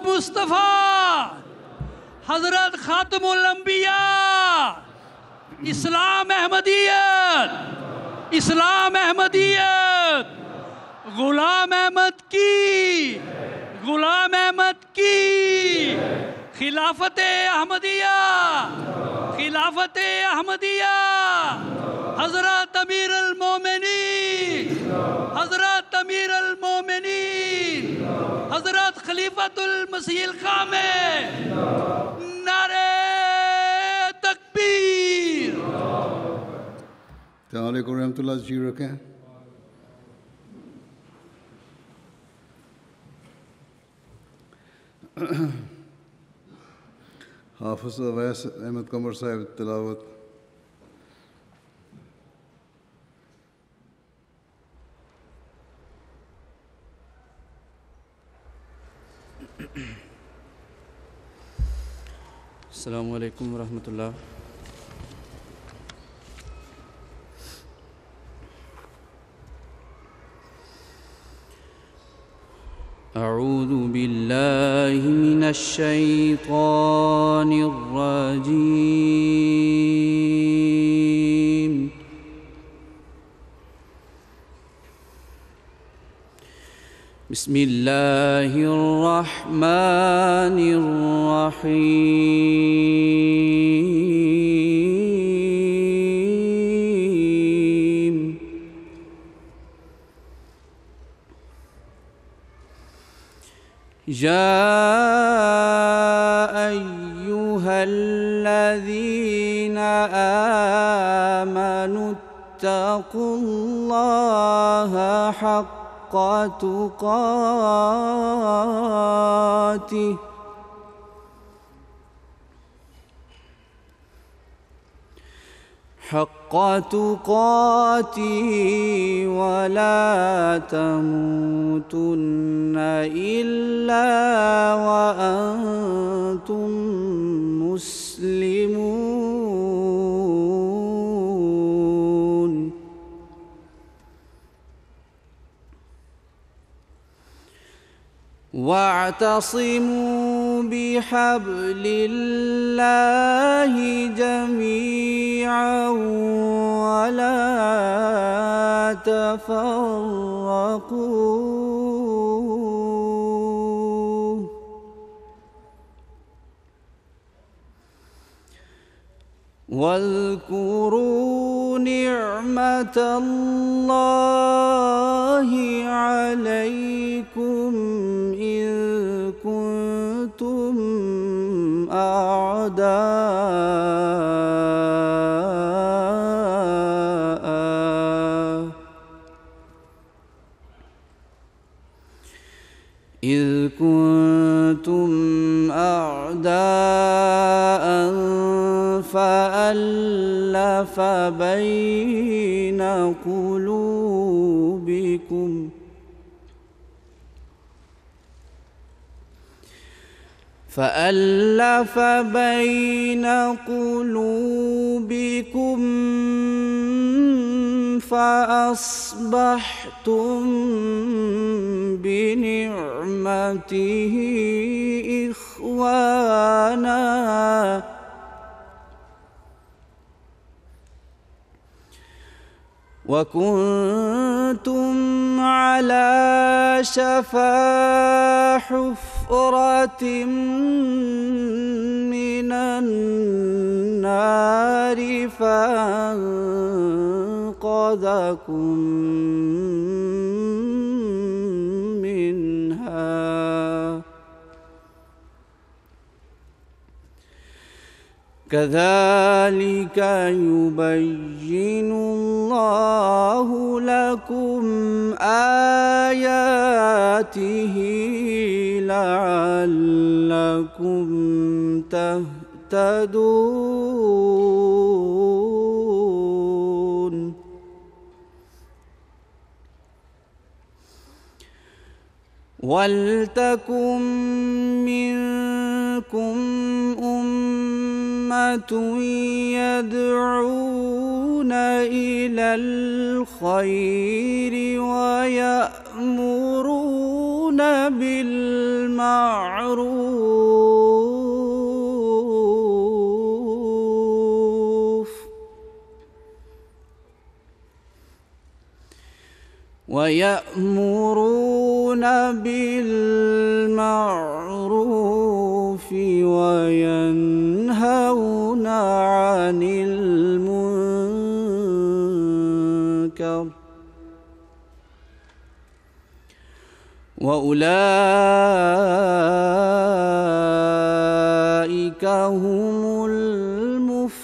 محمد مصطفیٰ حضرت خاتم الانبیاء اسلام احمدیت غلام احمد کی خلافت احمدیہ حضرت امیر المومنین حضرت خلیفۃ المسیح الخامس نعرہ تکبیر۔ السلام علیکم ورحمۃ اللہ، تشریف رکھیں۔ حافظ اویس احمد قمر صاحب تلاوت۔ السلام علیکم ورحمۃ اللہ۔ اعوذ باللہ من الشیطان الرجیم۔ بسم اللہ الرحمن الرحیم۔ یا ایہا الذین آمنوا اتقوا اللہ حق تقاته ولا تموتن إلا وأنتم مسلمون۔ واعتصموا بحبل الله جميعا ولا تفرقوا واذكروا نعمة الله عليكم إذ كنتم أعداء فألف بين قلوبكم فأصبحتم بنعمته إخوانا وكنتم على شفا حفرة من النار فأنقذكم منها كذلك يبين الله لكم آياته لعلكم تهتدون۔ وَلْتَكُن مِّنكُمْ أُمَّةٌ يَدْعُونَ إِلَى الْخَيْرِ وَيَأْمُرُونَ بالمعروف ويأمرون بالمعروف وينهون عن المنكر وأولئك هم المفلحون.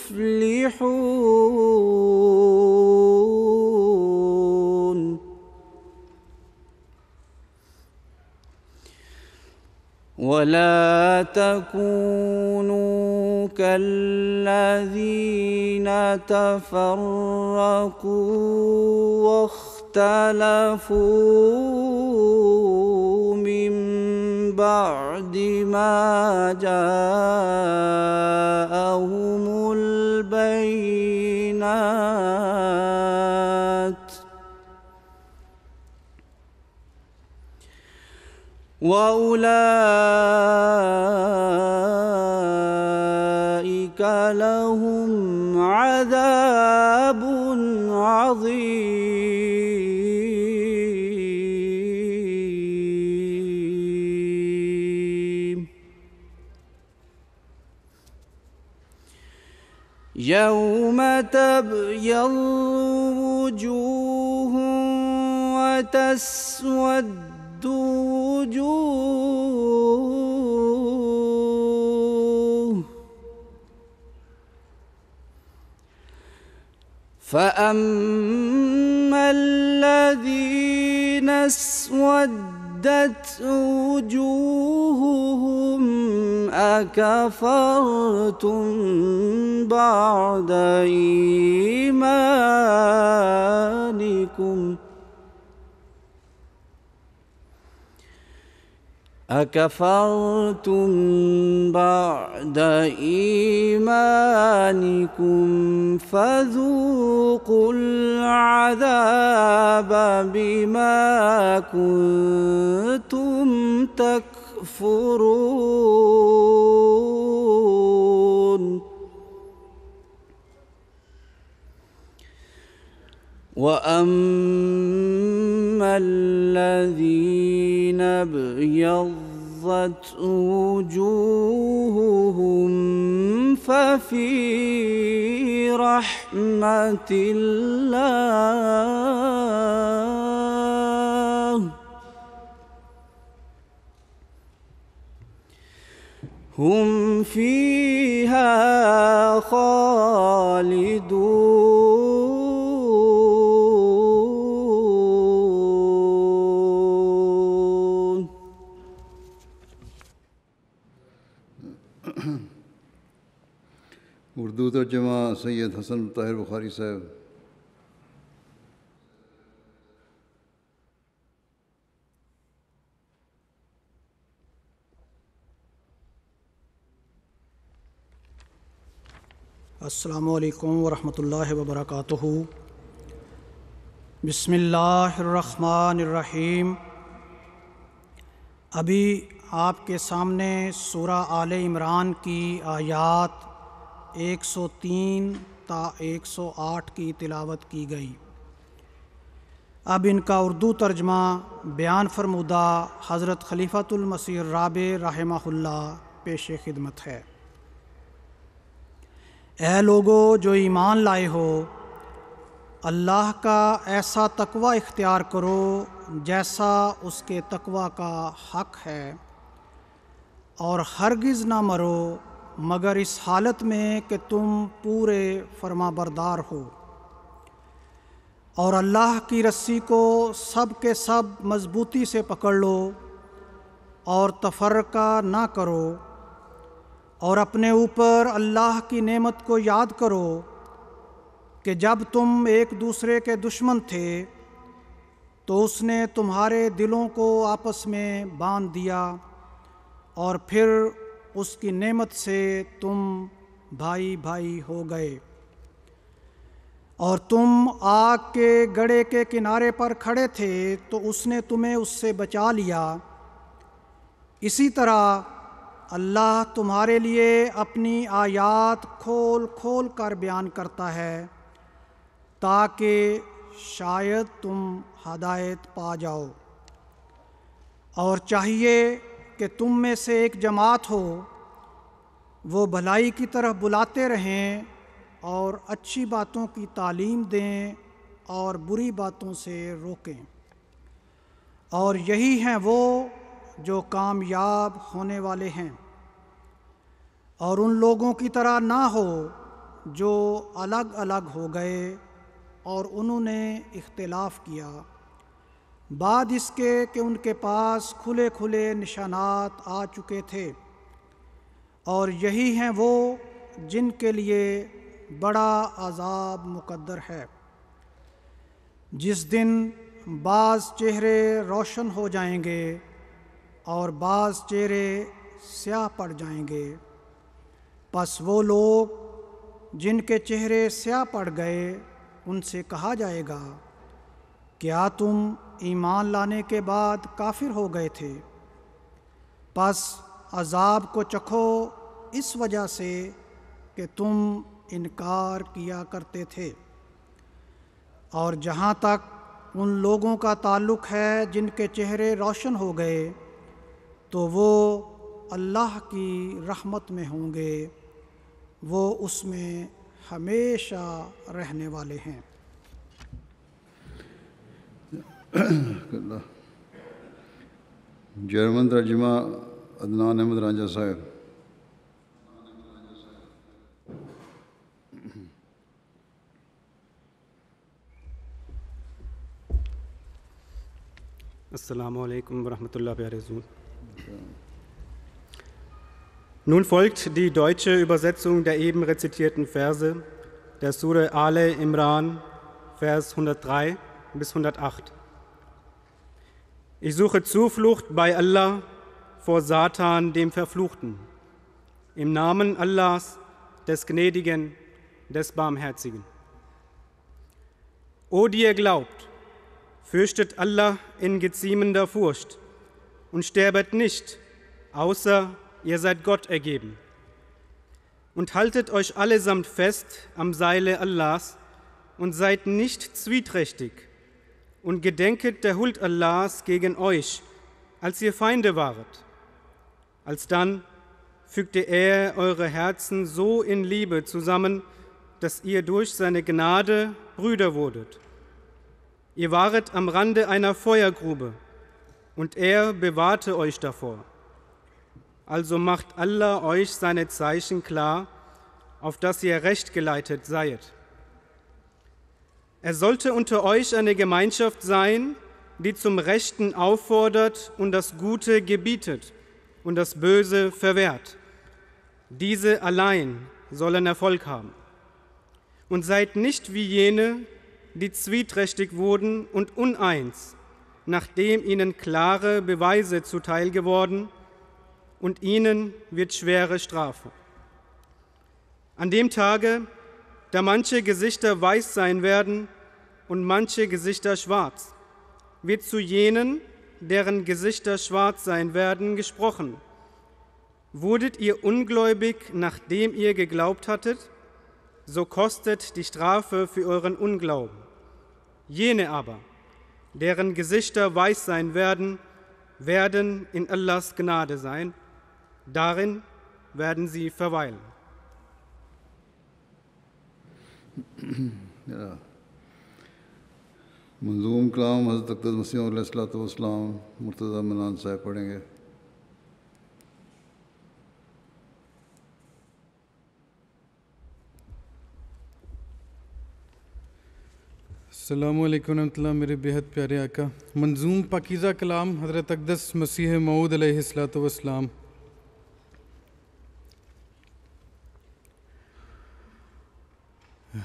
ولا تكونوا كالذين تفرقوا واختلفوا من بعد ما جاءهم البينات وأولئك لهم عذاب عظيم. يوم تبيض وجوه وتسود وجوه فأما الذين اسودت وجوههم أكفرتم بعد إيمانكم فذوقوا العذاب بما كنتم تكفرون. وأما الذين ابيضت وجوههم ففي رحمة الله هم فيها خالدون. اردو ترجمہ سید حسن طاہر بخاری صاحب۔ السلام علیکم ورحمۃ اللہ وبرکاتہ۔ بسم اللہ الرحمن الرحیم۔ ابھی آپ کے سامنے سورہ آل عمران کی آیات 103 تا 108 کی تلاوت کی گئی۔ اب ان کا اردو ترجمہ بیان فرمودہ حضرت خلیفۃ المسیح الرابع رحمہ اللہ پیش خدمت ہے۔ اے لوگو جو ایمان لائے ہو، اللہ کا ایسا تقوی اختیار کرو جیسا اس کے تقوی کا حق ہے، اور ہرگز نہ مرو مگر اس حالت میں کہ تم پورے فرما بردار ہو، اور اللہ کی رسی کو سب کے سب مضبوطی سے پکڑ لو اور تفرقہ نہ کرو، اور اپنے اوپر اللہ کی نعمت کو یاد کرو کہ جب تم ایک دوسرے کے دشمن تھے تو اس نے تمہارے دلوں کو آپس میں باندھ دیا، اور پھر اس کی نعمت سے تم بھائی بھائی ہو گئے، اور تم آگ کے گڑھے کے کنارے پر کھڑے تھے تو اس نے تمہیں اس سے بچا لیا، اسی طرح اللہ تمہارے لیے اپنی آیات کھول کھول کر بیان کرتا ہے تاکہ شاید تم ہدایت پا جاؤ، اور چاہیے کہ تم میں سے ایک جماعت ہو وہ بھلائی کی طرف بلاتے رہیں اور اچھی باتوں کی تعلیم دیں اور بری باتوں سے روکیں، اور یہی ہیں وہ جو کامیاب ہونے والے ہیں۔ اور ان لوگوں کی طرح نہ ہو جو الگ الگ ہو گئے اور انہوں نے اختلاف کیا بعد اس کے کہ ان کے پاس کھلے کھلے نشانات آ چکے تھے، اور یہی ہیں وہ جن کے لیے بڑا عذاب مقدر ہے، جس دن بعض چہرے روشن ہو جائیں گے اور بعض چہرے سیاہ پڑ جائیں گے۔ پس وہ لوگ جن کے چہرے سیاہ پڑ گئے ان سے کہا جائے گا، کیا تم ایمان لانے کے بعد کافر ہو گئے تھے؟ پس عذاب کو چکھو اس وجہ سے کہ تم انکار کیا کرتے تھے۔ اور جہاں تک ان لوگوں کا تعلق ہے جن کے چہرے روشن ہو گئے تو وہ اللہ کی رحمت میں ہوں گے، وہ اس میں ہمیشہ رہنے والے ہیں۔ جرمن ترجمہ عدنان احمد رانجھا صاحب۔ Assalamu alaikum wa rahmatullahi wa barakatuh. Nun folgt die deutsche Übersetzung der eben rezitierten Verse der Sure Ale Imran, Vers 103 bis 108. Ich suche Zuflucht bei Allah vor Satan, dem Verfluchten, im Namen Allahs, des Gnädigen, des Barmherzigen. O die ihr glaubt, fürchtet Allah in geziemender Furcht und sterbet nicht, außer ihr seid Gott ergeben. Und haltet euch allesamt fest am Seile Allahs und seid nicht zwietrachtig und gedenket der Huld Allahs gegen euch, als ihr Feinde waret. Alsdann fügte er eure Herzen so in Liebe zusammen, dass ihr durch seine Gnade Brüder wurdet. Ihr waret am Rande einer Feuergrube, und er bewahrte euch davor. Also macht Allah euch seine Zeichen klar, auf dass ihr recht geleitet seid. Er sollte unter euch eine Gemeinschaft sein, die zum Rechten auffordert und das Gute gebietet und das Böse verwehrt. Diese allein sollen Erfolg haben. Und seid nicht wie jene, die zwieträchtig wurden und uneins, nachdem ihnen klare Beweise zuteil geworden, und ihnen wird schwere Strafe. An dem Tage, da manche Gesichter weiß sein werden und manche Gesichter schwarz, wird zu jenen, deren Gesichter schwarz sein werden, gesprochen: Wurdet ihr ungläubig, nachdem ihr geglaubt hattet? So kostet die Strafe für euren Unglauben. Jene aber, deren Gesichter weiß sein werden, werden in Allahs Gnade sein, darin werden sie verweilen. منظوم کلام حضرت اقدس مسیح علیہ الصلوۃ والسلام مرتضیٰ منان صاحب پڑھیں گے۔ السلام علیکم ورحمۃ اللہ۔ میرے بےحد پیارے آقا، منظوم پاکیزہ کلام حضرت اقدس مسیح موعود علیہ الصلوۃ والسلام۔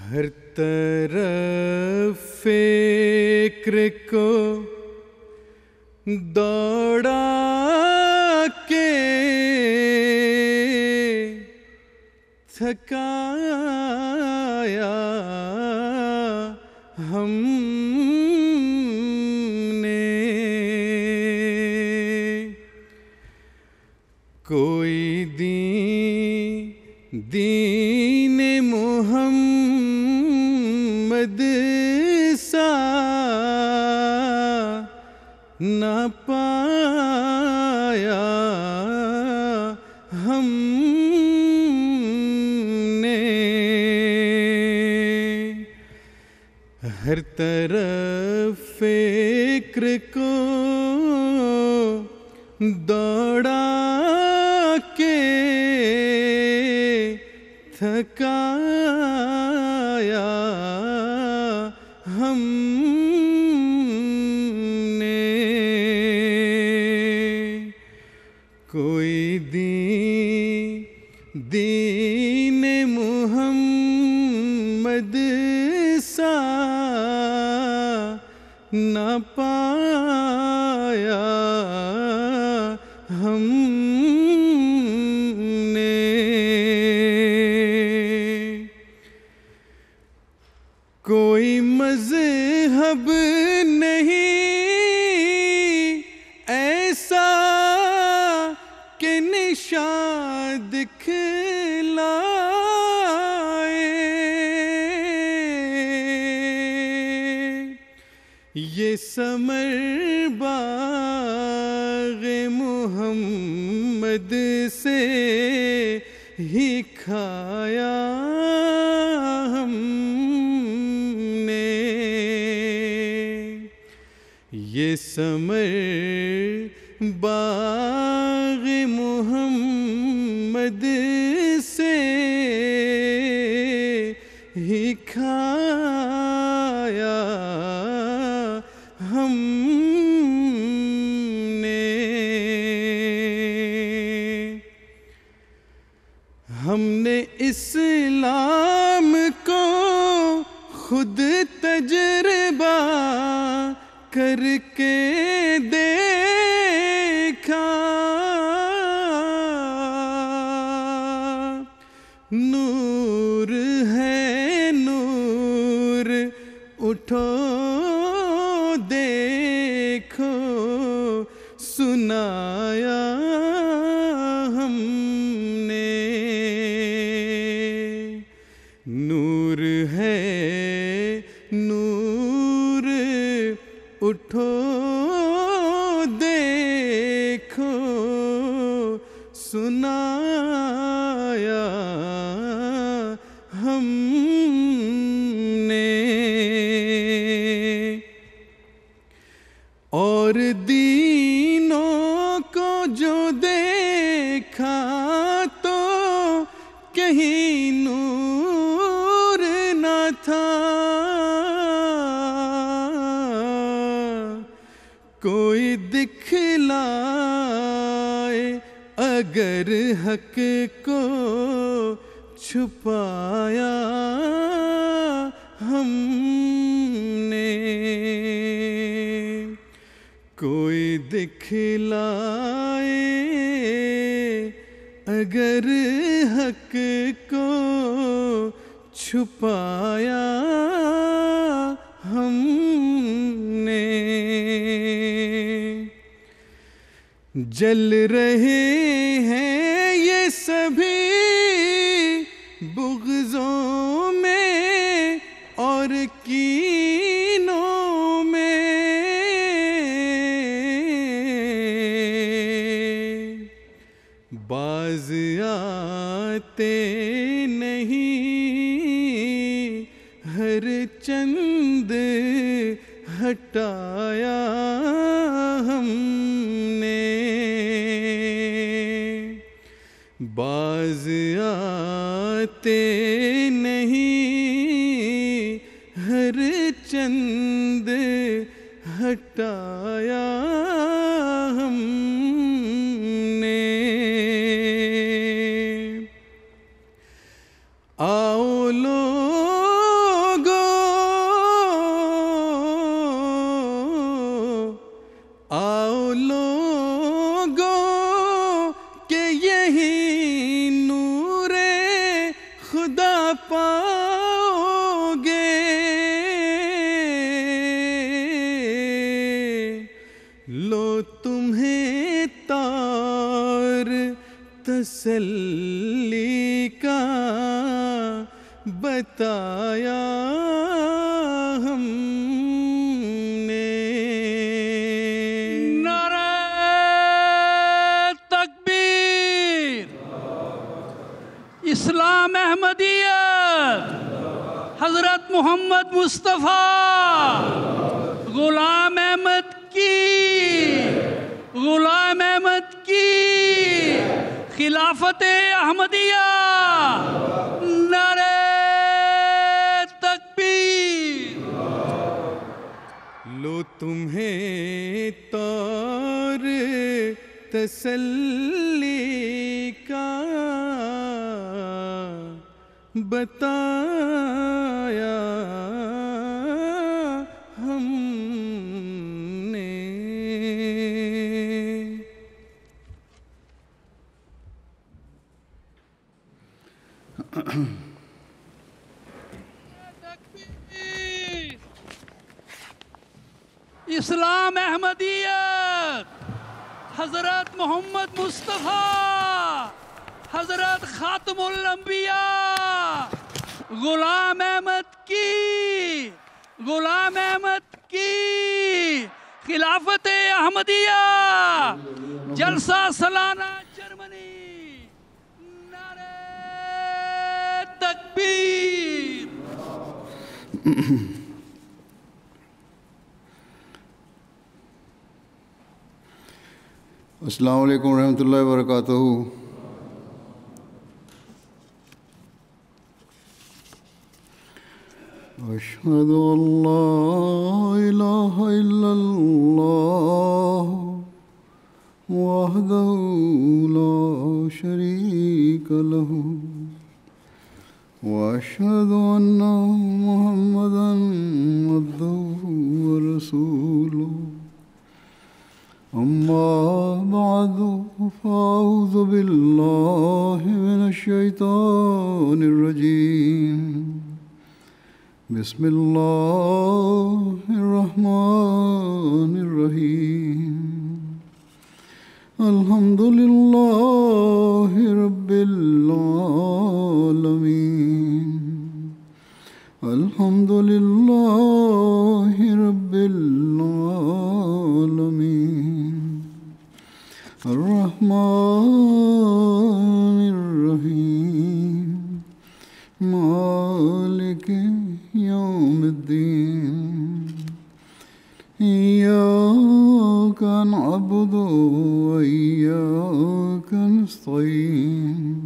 ہر طرف فکر کو دوڑا کے تھکایا ہم نے، کوئی دین محمد سا نہ پایا ہم نے، ہر طرف فکر کو دوڑا کے تھکایا ہم نے، کوئی دین محمد سا نہ پایا ہم نے، کوئی مذہب نہیں ایسا کہ نشان دکھلائے، یہ ثمر باغ محمد سے ہی کھایا ہم نے، یہ ثمر باغ محمد سے ہی کھایا ہم نے، ہم نے اسلام کو خود تجربہ کر کے دیکھا، نور ہے نور اٹھو دیکھو سنایا ہم نے، نور ہے نور اٹھو دیکھو سنایا ہم نے، اور دینوں کو جو دیکھا تو کہیں نور نہ تھا، کوئی دکھلائے اگر حق کو چھپایا ہم نے، کوئی دکھلائے اگر حق کو چھپایا ہم نے، جل رہے ہیں یہ سبھی بغضوں میں اور کینوں میں، باز آتے نہیں ہر چند ہٹایا ہم نے، باز آتے نہیں ہر چند ہٹایا ہم نے، آؤ لوگو آؤ لوگو کہ یہی نور خدا پاؤ گے، لو تمہیں تار تسلی کا بتایا ہم نے. نعرہ تکبیر. اسلام احمدیت حضرت محمد مصطفیٰ غلام احمد کی، غلام احمد کی خلافت احمدیہ. نعرہ تکبیر. لو تمہیں طور تسلی کا بتایا ہم نے. اسلام احمدیت حضرت محمد مصطفیٰ حضرت خاتم الانبیاء غلام احمد کی، غلام احمد کی خلافت احمدیہ جلسہ سالانہ جرمنی. نعرہ تکبیر. السلام علیکم ورحمۃ اللہ وبرکاتہ. اشہد ان لا الہ الا اللہ وحدہ لا شریک لہ واشہد ان محمدا عبدہ ورسولہ. اما بعد فاعوذ باللہ من الشیطان الرجیم. بسم اللہ الرحمن الرحیم. الحمد للہ رب العالمین. الحمد للہ رب العالمین. الرحمن الرحیم. مالک یوم الدین. ایاک نعبد و ایاک نستعین.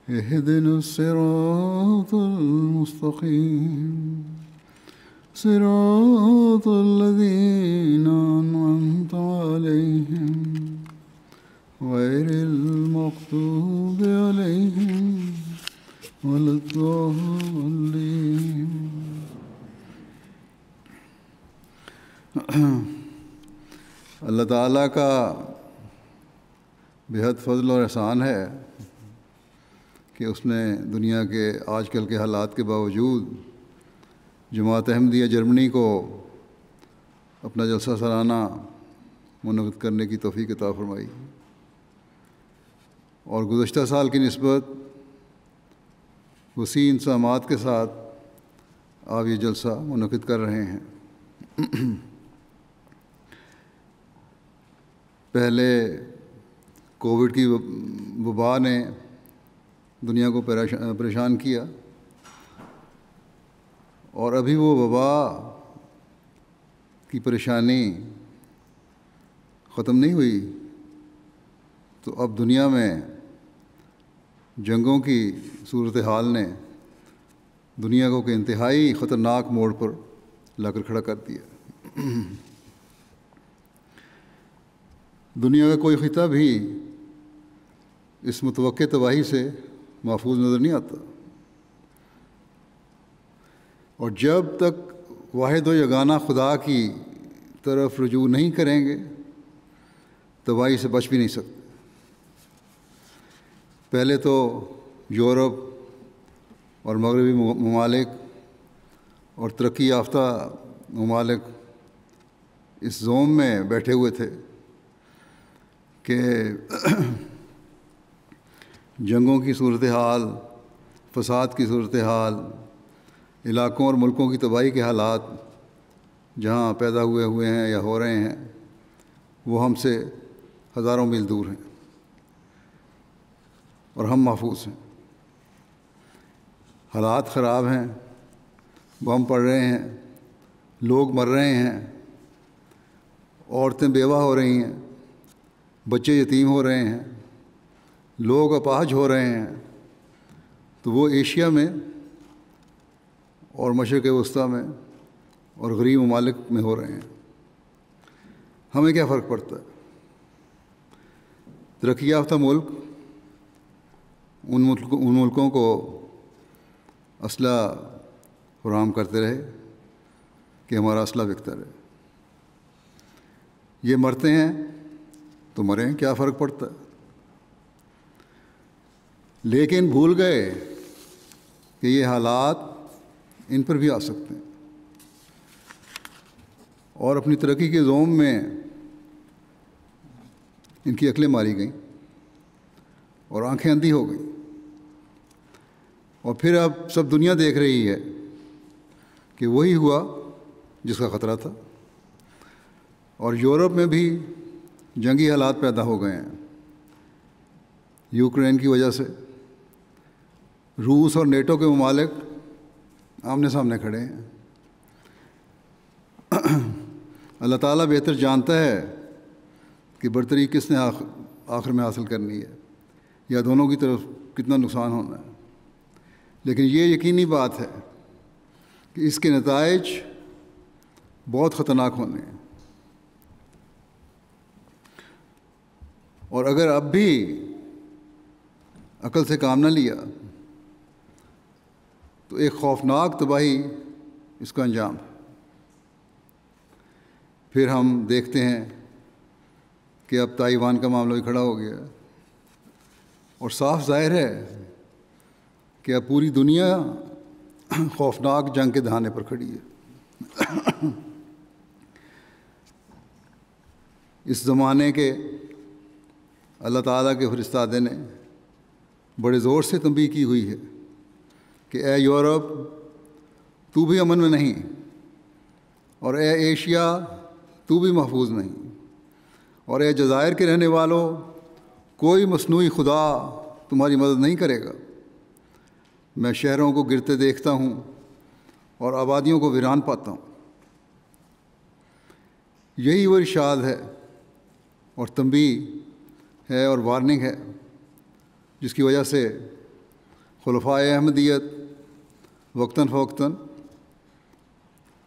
اهدنا الصراط المستقيم صراط الذين أنعمت عليهم غير المغضوب عليهم ولا الضالين. اللہ تعالیٰ کا بہت فضل اور احسان ہے کہ اس نے دنیا کے آج کل کے حالات کے باوجود جماعت احمدیہ جرمنی کو اپنا جلسہ سالانہ منعقد کرنے کی توفیق عطا فرمائی، اور گزشتہ سال کی نسبت وسیع انتظامات کے ساتھ آپ یہ جلسہ منعقد کر رہے ہیں. پہلے کووڈ کی وبا نے دنیا کو پریشان کیا، اور ابھی وہ وبا کی پریشانی ختم نہیں ہوئی، تو اب دنیا میں جنگوں کی صورتحال نے دنیا کو کہ انتہائی خطرناک موڑ پر لا کر کھڑا کر دیا. دنیا کا کوئی خطہ بھی اس متوقع تباہی سے محفوظ نظر نہیں آتا، اور جب تک واحد و یگانہ خدا کی طرف رجوع نہیں کریں گے تباہی سے بچ بھی نہیں سکتے. پہلے تو یورپ اور مغربی ممالک اور ترقی یافتہ ممالک اس زوم میں بیٹھے ہوئے تھے کہ جنگوں کی صورتحال، فساد کی صورتحال، علاقوں اور ملکوں کی تباہی کے حالات جہاں پیدا ہوئے ہیں یا ہو رہے ہیں وہ ہم سے ہزاروں میل دور ہیں اور ہم محفوظ ہیں۔ حالات خراب ہیں، بم پڑ رہے ہیں، لوگ مر رہے ہیں، عورتیں بیوہ ہو رہی ہیں، بچے یتیم ہو رہے ہیں، لوگ اپاہج ہو رہے ہیں، تو وہ ایشیا میں اور مشرق وسطیٰ میں اور غریب ممالک میں ہو رہے ہیں۔ ہمیں کیا فرق پڑتا ہے؟ ترقی یافتہ ملک ان ملکوں کو اسلحہ فراہم کرتے رہے کہ ہمارا اسلحہ بکتا رہے۔ یہ مرتے ہیں تو مریں، کیا فرق پڑتا ہے؟ لیکن بھول گئے کہ یہ حالات ان پر بھی آ سکتے ہیں، اور اپنی ترقی کے زوم میں ان کی عقلیں ماری گئیں اور آنکھیں اندھی ہو گئیں، اور پھر اب سب دنیا دیکھ رہی ہے کہ وہی ہوا جس کا خطرہ تھا، اور یورپ میں بھی جنگی حالات پیدا ہو گئے ہیں یوکرین کی وجہ سے۔ روس اور نیٹو کے ممالک آمنے سامنے کھڑے ہیں۔ اللہ تعالیٰ بہتر جانتا ہے کہ برتری کس نے آخر میں حاصل کرنی ہے یا دونوں کی طرف کتنا نقصان ہونا ہے، لیکن یہ یقینی بات ہے کہ اس کے نتائج بہت خطرناک ہونے ہیں، اور اگر اب بھی عقل سے کام نہ لیا تو ایک خوفناک تباہی اس کا انجام ہے۔ پھر ہم دیکھتے ہیں کہ اب تائیوان کا معاملہ بھی کھڑا ہو گیا، اور صاف ظاہر ہے کہ اب پوری دنیا خوفناک جنگ کے دہانے پر کھڑی ہے۔ اس زمانے کے اللہ تعالیٰ کے فرستادے نے بڑے زور سے تنبیہ کی ہوئی ہے کہ اے یورپ تو بھی امن میں نہیں، اور اے ایشیا تو بھی محفوظ نہیں، اور اے جزائر کے رہنے والوں کوئی مصنوعی خدا تمہاری مدد نہیں کرے گا۔ میں شہروں کو گرتے دیکھتا ہوں اور آبادیوں کو ویران پاتا ہوں۔ یہی وہ ارشاد ہے اور تنبیہ ہے اور وارننگ ہے جس کی وجہ سے خلفائے احمدیت وقتاً فوقتاً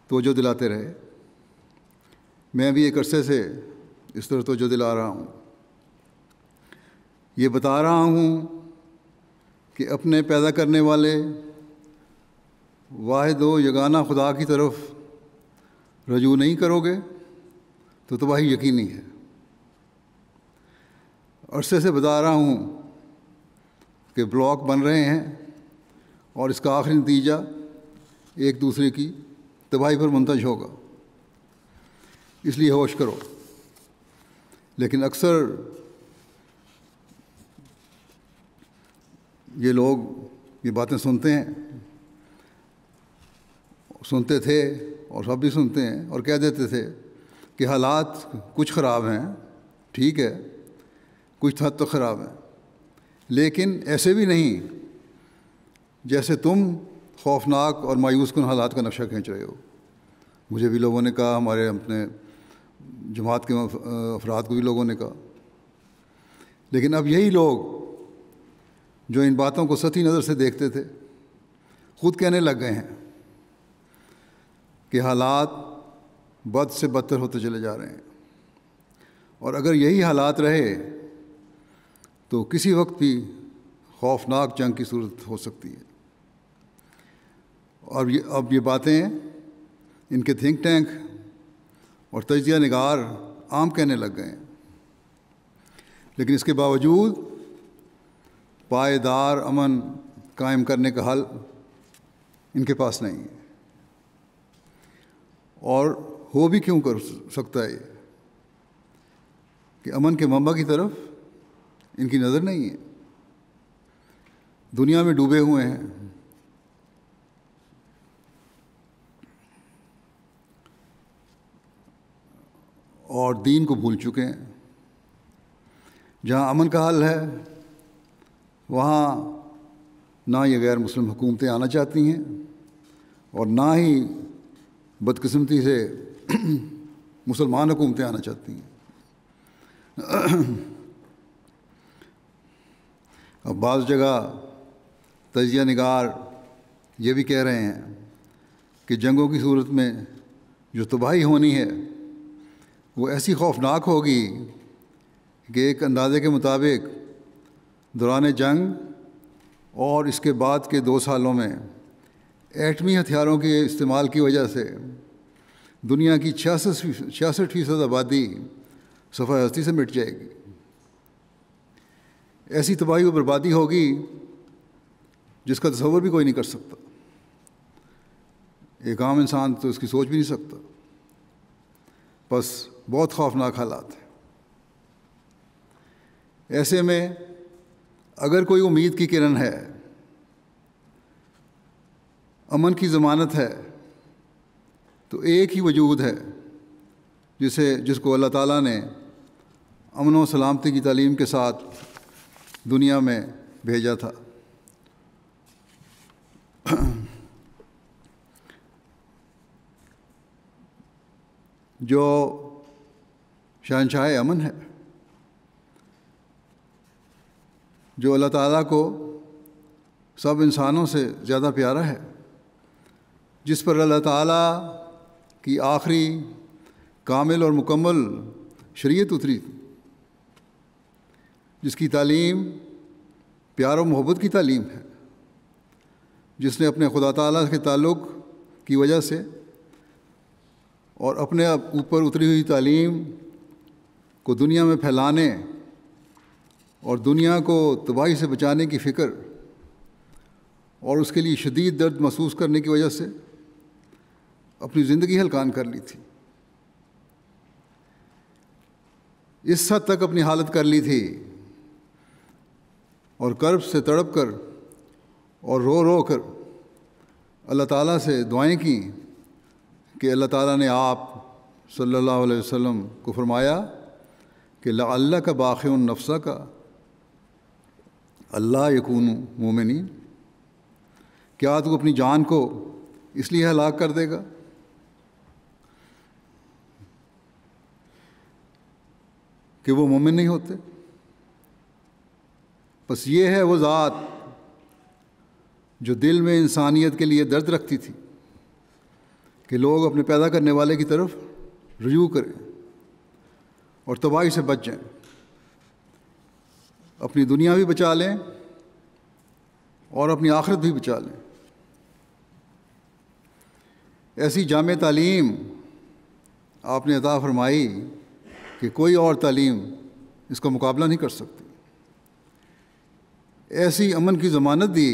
توجہ دلاتے رہے۔ میں بھی ایک عرصے سے اس طرح توجہ دلا رہا ہوں، یہ بتا رہا ہوں کہ اپنے پیدا کرنے والے واحد و یگانہ خدا کی طرف رجوع نہیں کرو گے تو تباہی یقینی ہے۔ عرصے سے بتا رہا ہوں کہ بلاک بن رہے ہیں اور اس کا آخری نتیجہ ایک دوسرے کی تباہی پر منتج ہوگا، اس لیے ہوش کرو۔ لیکن اکثر یہ لوگ یہ باتیں سنتے تھے اور سب بھی سنتے ہیں اور کہہ دیتے تھے کہ حالات کچھ خراب ہیں، ٹھیک ہے، کچھ حد تک خراب ہیں، لیکن ایسے بھی نہیں جیسے تم خوفناک اور مایوس کن حالات کا نقشہ کھینچ رہے ہو۔ مجھے بھی لوگوں نے کہا، ہمارے اپنے جماعت کے افراد کو بھی لوگوں نے کہا، لیکن اب یہی لوگ جو ان باتوں کو سطحی نظر سے دیکھتے تھے خود کہنے لگ گئے ہیں کہ حالات بد سے بدتر ہوتے چلے جا رہے ہیں، اور اگر یہی حالات رہے تو کسی وقت بھی خوفناک جنگ کی صورت ہو سکتی ہے۔ اور اب یہ باتیں ان کے تھنک ٹینک اور تجزیہ نگار عام کہنے لگ گئے ہیں، لیکن اس کے باوجود پائیدار امن قائم کرنے کا حل ان کے پاس نہیں ہے، اور ہو بھی کیوں کر سکتا ہے کہ امن کے منبع کی طرف ان کی نظر نہیں ہے۔ دنیا میں ڈوبے ہوئے ہیں، اور دین کو بھول چکے ہیں۔ جہاں امن کا حل ہے وہاں نہ یہ غیر مسلم حکومتیں آنا چاہتی ہیں اور نہ ہی بدقسمتی سے مسلمان حکومتیں آنا چاہتی ہیں۔ اب بعض جگہ تجزیہ نگار یہ بھی کہہ رہے ہیں کہ جنگوں کی صورت میں جو تباہی ہونی ہے وہ ایسی خوفناک ہوگی کہ ایک اندازے کے مطابق دوران جنگ اور اس کے بعد کے 2 سالوں میں ایٹمی ہتھیاروں کے استعمال کی وجہ سے دنیا کی 66% آبادی صفحہ ہستی سے مٹ جائے گی۔ ایسی تباہی و بربادی ہوگی جس کا تصور بھی کوئی نہیں کر سکتا، ایک عام انسان تو اس کی سوچ بھی نہیں سکتا۔ بس بہت خوفناک حالات ہیں۔ ایسے میں اگر کوئی امید کی کرن ہے، امن کی ضمانت ہے، تو ایک ہی وجود ہے جس کو اللہ تعالیٰ نے امن و سلامتی کی تعلیم کے ساتھ دنیا میں بھیجا تھا۔ جو شہنشاہ امن ہے، جو اللہ تعالیٰ کو سب انسانوں سے زیادہ پیارا ہے، جس پر اللہ تعالیٰ کی آخری کامل اور مکمل شریعت اتری، جس کی تعلیم پیار و محبت کی تعلیم ہے، جس نے اپنے خدا تعالیٰ کے تعلق کی وجہ سے اور اپنے اوپر اتری ہوئی تعلیم کو دنیا میں پھیلانے اور دنیا کو تباہی سے بچانے کی فکر اور اس کے لیے شدید درد محسوس کرنے کی وجہ سے اپنی زندگی ہلکان کر لی تھی، اس حد تک اپنی حالت کر لی تھی اور کرب سے تڑپ کر اور رو رو کر اللہ تعالیٰ سے دعائیں کیں کہ اللہ تعالیٰ نے آپ صلی اللہ علیہ وسلم کو فرمایا کہ لعلک کا باخع نفسہ کا اللہ یکون مومنین، کیا تو اپنی جان کو اس لیے ہلاک کر دے گا کہ وہ مومن نہیں ہوتے؟ بس یہ ہے وہ ذات جو دل میں انسانیت کے لیے درد رکھتی تھی کہ لوگ اپنے پیدا کرنے والے کی طرف رجوع کریں اور تباہی سے بچ جائیں، اپنی دنیا بھی بچا لیں اور اپنی آخرت بھی بچا لیں۔ ایسی جامع تعلیم آپ نے عطا فرمائی کہ کوئی اور تعلیم اس کا مقابلہ نہیں کر سکتی۔ ایسی امن کی ضمانت دی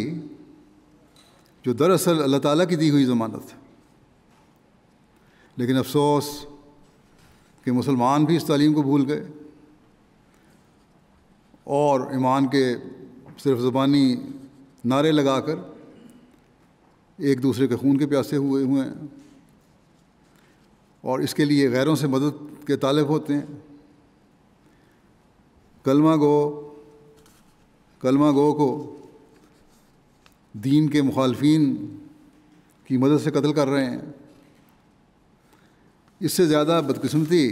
جو دراصل اللہ تعالیٰ کی دی ہوئی ضمانت ہے، لیکن افسوس کہ مسلمان بھی اس تعلیم کو بھول گئے اور ایمان کے صرف زبانی نعرے لگا کر ایک دوسرے کے خون کے پیاسے ہوئے ہیں اور اس کے لیے غیروں سے مدد کے طالب ہوتے ہیں۔ کلمہ گو کو دین کے مخالفین کی مدد سے قتل کر رہے ہیں۔ اس سے زیادہ بدقسمتی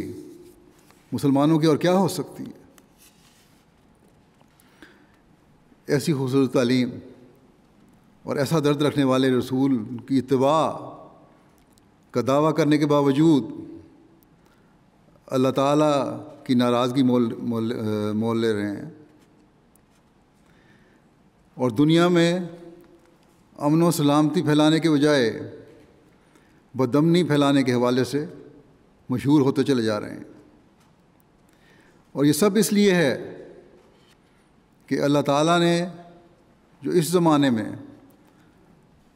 مسلمانوں کی اور کیا ہو سکتی ہے؟ ایسی خوبصورت تعلیم اور ایسا درد رکھنے والے رسول کی اتباع کا دعویٰ کرنے کے باوجود اللہ تعالیٰ کی ناراضگی مول لے رہے ہیں اور دنیا میں امن و سلامتی پھیلانے کے بجائے بدامنی پھیلانے کے حوالے سے مشہور ہوتے چلے جا رہے ہیں۔ اور یہ سب اس لیے ہے کہ اللہ تعالیٰ نے جو اس زمانے میں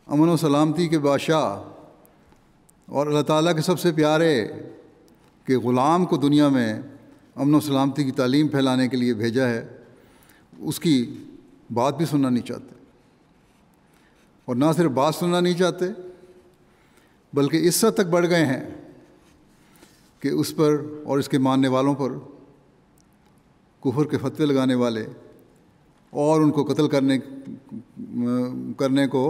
امن و سلامتی کے بادشاہ اور اللہ تعالیٰ کے سب سے پیارے کہ غلام کو دنیا میں امن و سلامتی کی تعلیم پھیلانے کے لیے بھیجا ہے، اس کی بات بھی سننا نہیں چاہتے۔ اور نہ صرف بات سننا نہیں چاہتے بلکہ اس حد تک بڑھ گئے ہیں کہ اس پر اور اس کے ماننے والوں پر کفر کے فتوے لگانے والے اور ان کو قتل کرنے کو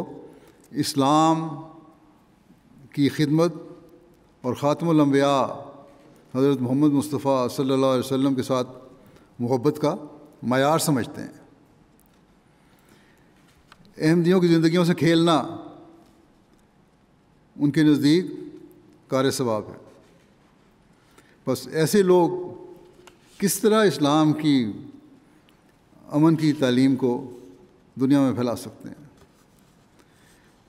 اسلام کی خدمت اور خاتم الانبیاء حضرت محمد مصطفیٰ صلی اللہ علیہ وسلم کے ساتھ محبت کا معیار سمجھتے ہیں۔ احمدیوں کی زندگیوں سے کھیلنا ان کے نزدیک کار ثواب ہے۔ بس ایسے لوگ کس طرح اسلام کی امن کی تعلیم کو دنیا میں پھیلا سکتے ہیں؟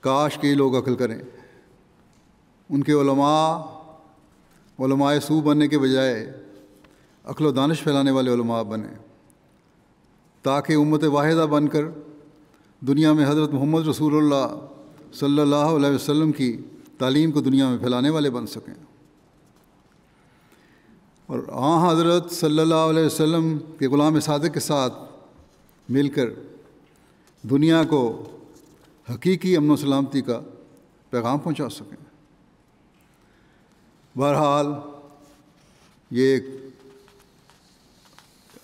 کاش کہ یہ لوگ عقل کریں، ان کے علماء سو بننے کے بجائے عقل و دانش پھیلانے والے علماء بنیں، تاکہ امت واحدہ بن کر دنیا میں حضرت محمد رسول اللہ صلی اللہ علیہ وسلم کی تعلیم کو دنیا میں پھیلانے والے بن سکیں، اور حضرت صلی اللہ علیہ وسلم کے غلام صادق کے ساتھ مل کر دنیا کو حقیقی امن و سلامتی کا پیغام پہنچا سکیں۔ بہرحال یہ ایک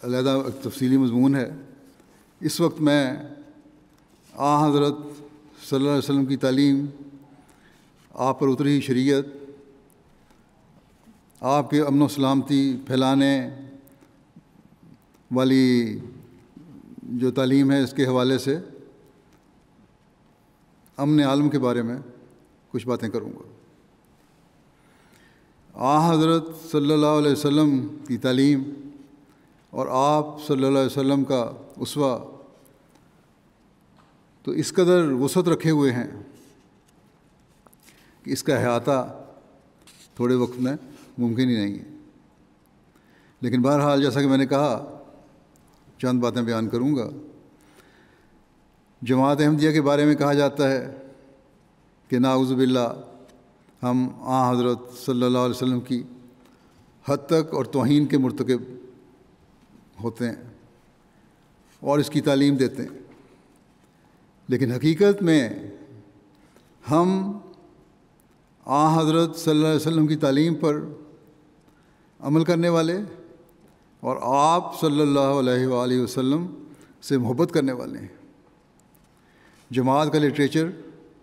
علیحدہ تفصیلی مضمون ہے۔ اس وقت میں حضرت صلی اللہ علیہ وسلم کی تعلیم، آپ پر اتری شریعت، آپ کے امن و سلامتی پھیلانے والی جو تعلیم ہے اس کے حوالے سے امن عالم کے بارے میں کچھ باتیں کروں گا۔ حضرت صلی اللہ علیہ وسلم کی تعلیم اور آپ صلی اللہ علیہ وسلم کا اسوہ تو اس قدر وسعت رکھے ہوئے ہیں کہ اس کا احاطہ تھوڑے وقت میں ممکن ہی نہیں ہے، لیکن بہرحال جیسا کہ میں نے کہا چند باتیں بیان کروں گا۔ جماعت احمدیہ کے بارے میں کہا جاتا ہے کہ نعوذ باللہ ہم حضرت صلی اللہ علیہ وسلم کی حد تک اور توہین کے مرتکب ہوتے ہیں اور اس کی تعلیم دیتے ہیں، لیکن حقیقت میں ہم حضرت صلی اللہ علیہ وسلم کی تعلیم پر عمل کرنے والے اور آپ صلی اللہ علیہ وآلہ وسلم سے محبت کرنے والے ہیں۔ جماعت کا لٹریچر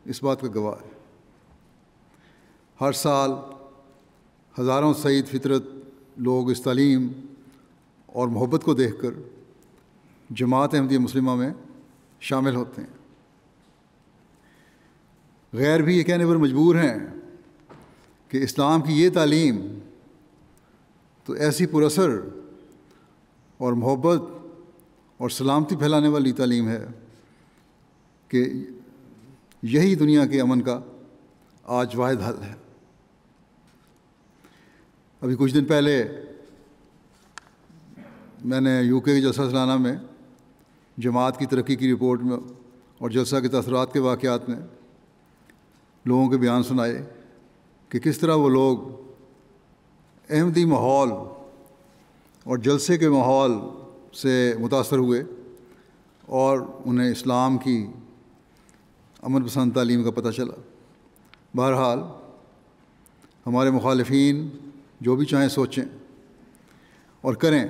اس بات کا گواہ ہے۔ ہر سال ہزاروں سعید فطرت لوگ اس تعلیم اور محبت کو دیکھ کر جماعت احمدیہ مسلمہ میں شامل ہوتے ہیں۔ غیر بھی یہ کہنے پر مجبور ہیں کہ اسلام کی یہ تعلیم تو ایسی پراثر اور محبت اور سلامتی پھیلانے والی تعلیم ہے کہ یہی دنیا کے امن کا آج واحد حل ہے۔ ابھی کچھ دن پہلے میں نے UK کے جلسہ سالانہ میں جماعت کی ترقی کی رپورٹ میں اور جلسہ کے تاثرات کے واقعات میں لوگوں کے بیان سنائے کہ کس طرح وہ لوگ احمدی ماحول اور جلسے کے ماحول سے متاثر ہوئے اور انہیں اسلام کی امن پسند تعلیم کا پتہ چلا۔ بہرحال ہمارے مخالفین جو بھی چاہیں سوچیں اور کریں،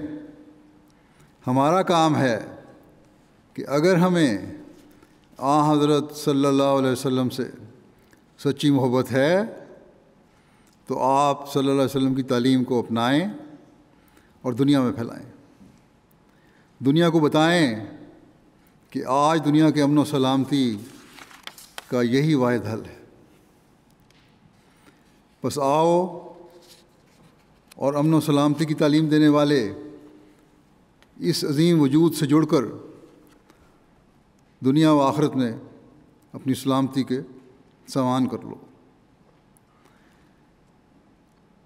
ہمارا کام ہے کہ اگر ہمیں حضرت صلی اللہ علیہ وسلم سے سچی محبت ہے تو آپ صلی اللہ علیہ وسلم کی تعلیم کو اپنائیں اور دنیا میں پھیلائیں، دنیا کو بتائیں کہ آج دنیا کے امن و سلامتی کا یہی واحد حل ہے۔ بس آؤ اور امن و سلامتی کی تعلیم دینے والے اس عظیم وجود سے جڑ کر دنیا و آخرت میں اپنی سلامتی کے سامان کر لو۔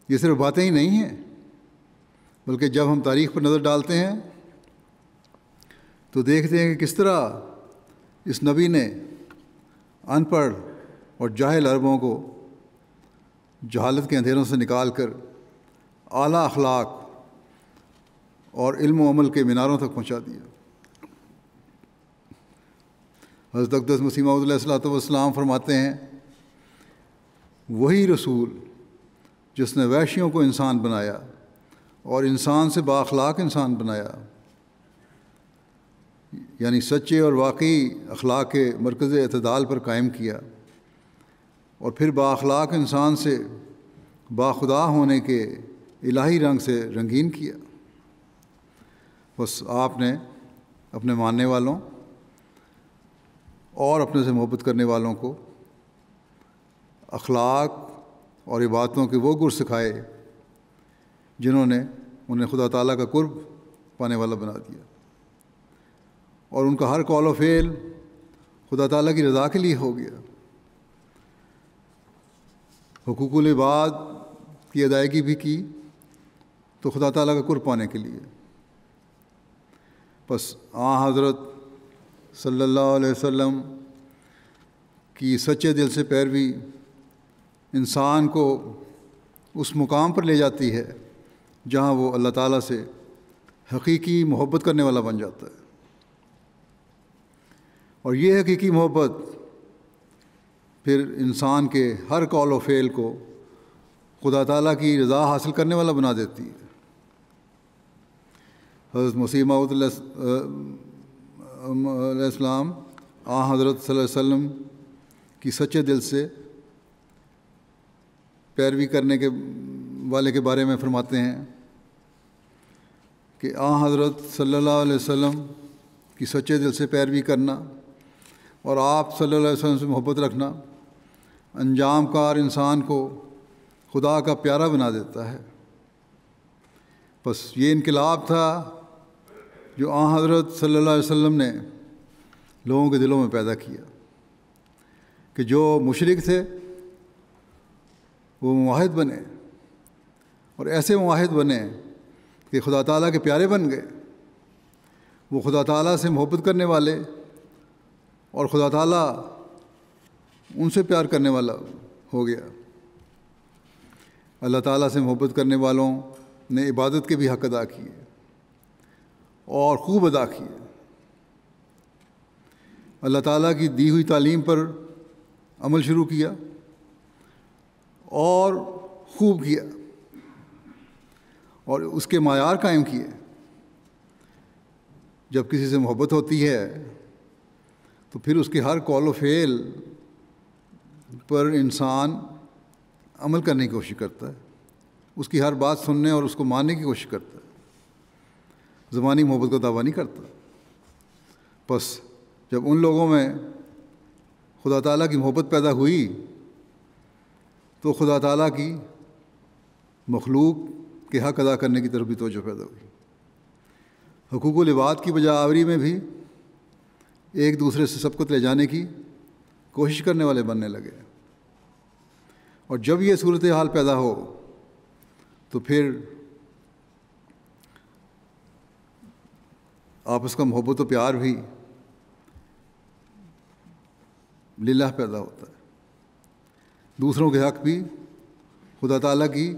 یہ صرف باتیں ہی نہیں ہیں، بلکہ جب ہم تاریخ پر نظر ڈالتے ہیں تو دیکھتے ہیں کہ کس طرح اس نبی نے ان پڑھ اور جاہل عربوں کو جہالت کے اندھیروں سے نکال کر اعلیٰ اخلاق اور علم و عمل کے میناروں تک پہنچا دیا۔ حضرت اقدس مسیح موعود علیہ الصلوۃ والسلام فرماتے ہیں وہی رسول جس نے وحشیوں کو انسان بنایا اور انسان سے بااخلاق انسان بنایا، یعنی سچے اور واقعی اخلاق کے مرکز اعتدال پر قائم کیا، اور پھر بااخلاق انسان سے باخدا ہونے کے الہی رنگ سے رنگین کیا۔ بس آپ نے اپنے ماننے والوں اور اپنے سے محبت کرنے والوں کو اخلاق اور عبادتوں کے وہ گر سکھائے جنہوں نے انہیں خدا تعالیٰ کا قرب پانے والا بنا دیا، اور ان کا ہر قول و فعل خدا تعالیٰ کی رضا کے لیے ہو گیا۔ حقوق العباد کی ادائیگی بھی کی تو خدا تعالیٰ کا قرب پانے کے لیے۔ بس حضرت صلی اللہ علیہ وسلم کی سچے دل سے پیروی انسان کو اس مقام پر لے جاتی ہے جہاں وہ اللہ تعالیٰ سے حقیقی محبت کرنے والا بن جاتا ہے، اور یہ حقیقی محبت پھر انسان کے ہر قول و فعل کو خدا تعالیٰ کی رضا حاصل کرنے والا بنا دیتی ہے۔ حضرت مسیح موعود علیہ السلام حضرت صلی اللہ علیہ وسلم کی سچے دل سے پیروی کرنے کے والے کے بارے میں فرماتے ہیں کہ حضرت صلی اللہ علیہ وسلم کی سچے دل سے پیروی کرنا اور آپ صلی اللہ علیہ وسلم سے محبت رکھنا انجام کار انسان کو خدا کا پیارا بنا دیتا ہے۔ بس یہ انقلاب تھا جو حضرت صلی اللہ علیہ وسلم نے لوگوں کے دلوں میں پیدا کیا کہ جو مشرک تھے وہ موحد بنے، اور ایسے موحد بنے کہ خدا تعالیٰ کے پیارے بن گئے۔ وہ خدا تعالیٰ سے محبت کرنے والے اور خدا تعالیٰ ان سے پیار کرنے والا ہو گیا۔ اللہ تعالیٰ سے محبت کرنے والوں نے عبادت کے بھی حق ادا کیے اور خوب ادا کیے۔ اللہ تعالیٰ کی دی ہوئی تعلیم پر عمل شروع کیا اور خوب کیا، اور اس کے معیار قائم کیے۔ جب کسی سے محبت ہوتی ہے تو پھر اس کے ہر قول و فعل پر انسان عمل کرنے کی کوشش کرتا ہے، اس کی ہر بات سننے اور اس کو ماننے کی کوشش کرتا ہے، زبانی محبت کا دعویٰ نہیں کرتا۔ بس جب ان لوگوں میں خدا تعالیٰ کی محبت پیدا ہوئی تو خدا تعالیٰ کی مخلوق کے حق ادا کرنے کی طرف بھی توجہ پیدا ہوئی۔ حقوق العباد کی بجا آوری میں بھی ایک دوسرے سے سبقت لے جانے کی کوشش کرنے والے بننے لگے، اور جب یہ صورتحال پیدا ہو تو پھر آپس کا محبت و پیار بھی للہ پیدا ہوتا ہے۔ دوسروں کے حق بھی خدا تعالیٰ کی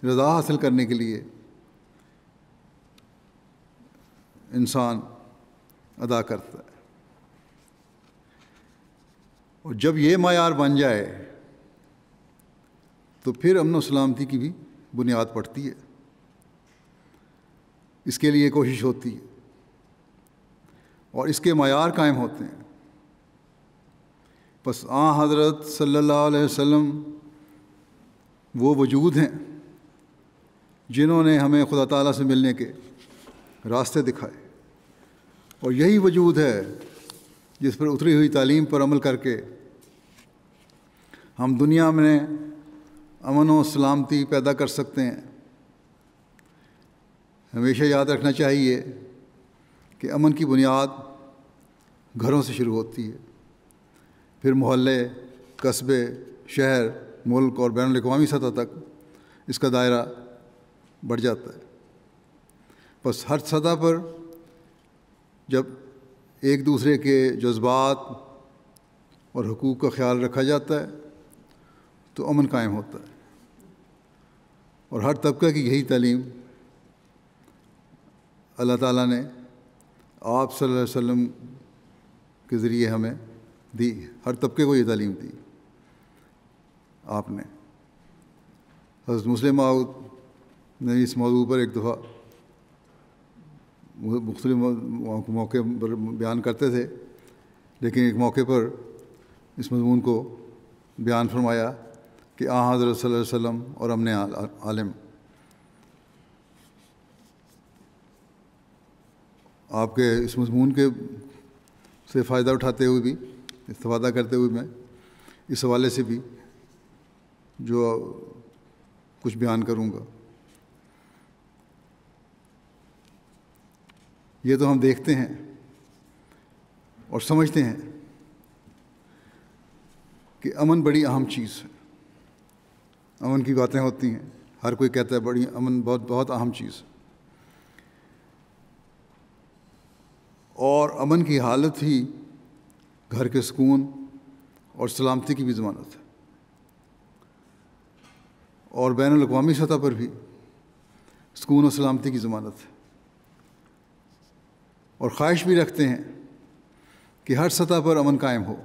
رضا حاصل کرنے کے لیے انسان ادا کرتا ہے، اور جب یہ معیار بن جائے تو پھر امن و سلامتی کی بھی بنیاد پڑتی ہے۔ اس کے لیے کوشش ہوتی ہے اور اس کے معیار قائم ہوتے ہیں۔ بس حضرت صلی اللہ علیہ وسلم وہ وجود ہیں جنہوں نے ہمیں خدا تعالیٰ سے ملنے کے راستے دکھائے، اور یہی وجود ہے جس پر اتری ہوئی تعلیم پر عمل کر کے ہم دنیا میں امن و سلامتی پیدا کر سکتے ہیں۔ ہمیشہ یاد رکھنا چاہیے کہ امن کی بنیاد گھروں سے شروع ہوتی ہے، پھر محلے، قصبے، شہر، ملک اور بین الاقوامی سطح تک اس کا دائرہ بڑھ جاتا ہے۔ بس ہر سطح پر جب ایک دوسرے کے جذبات اور حقوق کا خیال رکھا جاتا ہے تو امن قائم ہوتا ہے، اور ہر طبقہ کی یہی تعلیم اللہ تعالیٰ نے آپ صلی اللہ علیہ وسلم کے ذریعے ہمیں دی، ہر طبقے کو یہ تعلیم دی آپ نے۔ حضرت مسلم موعود نے اس موضوع پر ایک دفعہ مختلف موقع پر بیان کرتے تھے، لیکن ایک موقع پر اس مضمون کو بیان فرمایا کہ حضرت صلی اللہ علیہ وسلم اور امن عالم آپ کے اس مضمون کے سے فائدہ اٹھاتے ہوئے بھی، استفادہ کرتے ہوئے میں اس حوالے سے بھی جو کچھ بیان کروں گا۔ یہ تو ہم دیکھتے ہیں اور سمجھتے ہیں کہ امن بڑی اہم چیز ہے، امن کی باتیں ہوتی ہیں، ہر کوئی کہتا ہے بڑی امن بہت اہم چیز ہے، اور امن کی حالت ہی گھر کے سکون اور سلامتی کی بھی ضمانت ہے، اور بین الاقوامی سطح پر بھی سکون و سلامتی کی ضمانت ہے، اور خواہش بھی رکھتے ہیں کہ ہر سطح پر امن قائم ہو،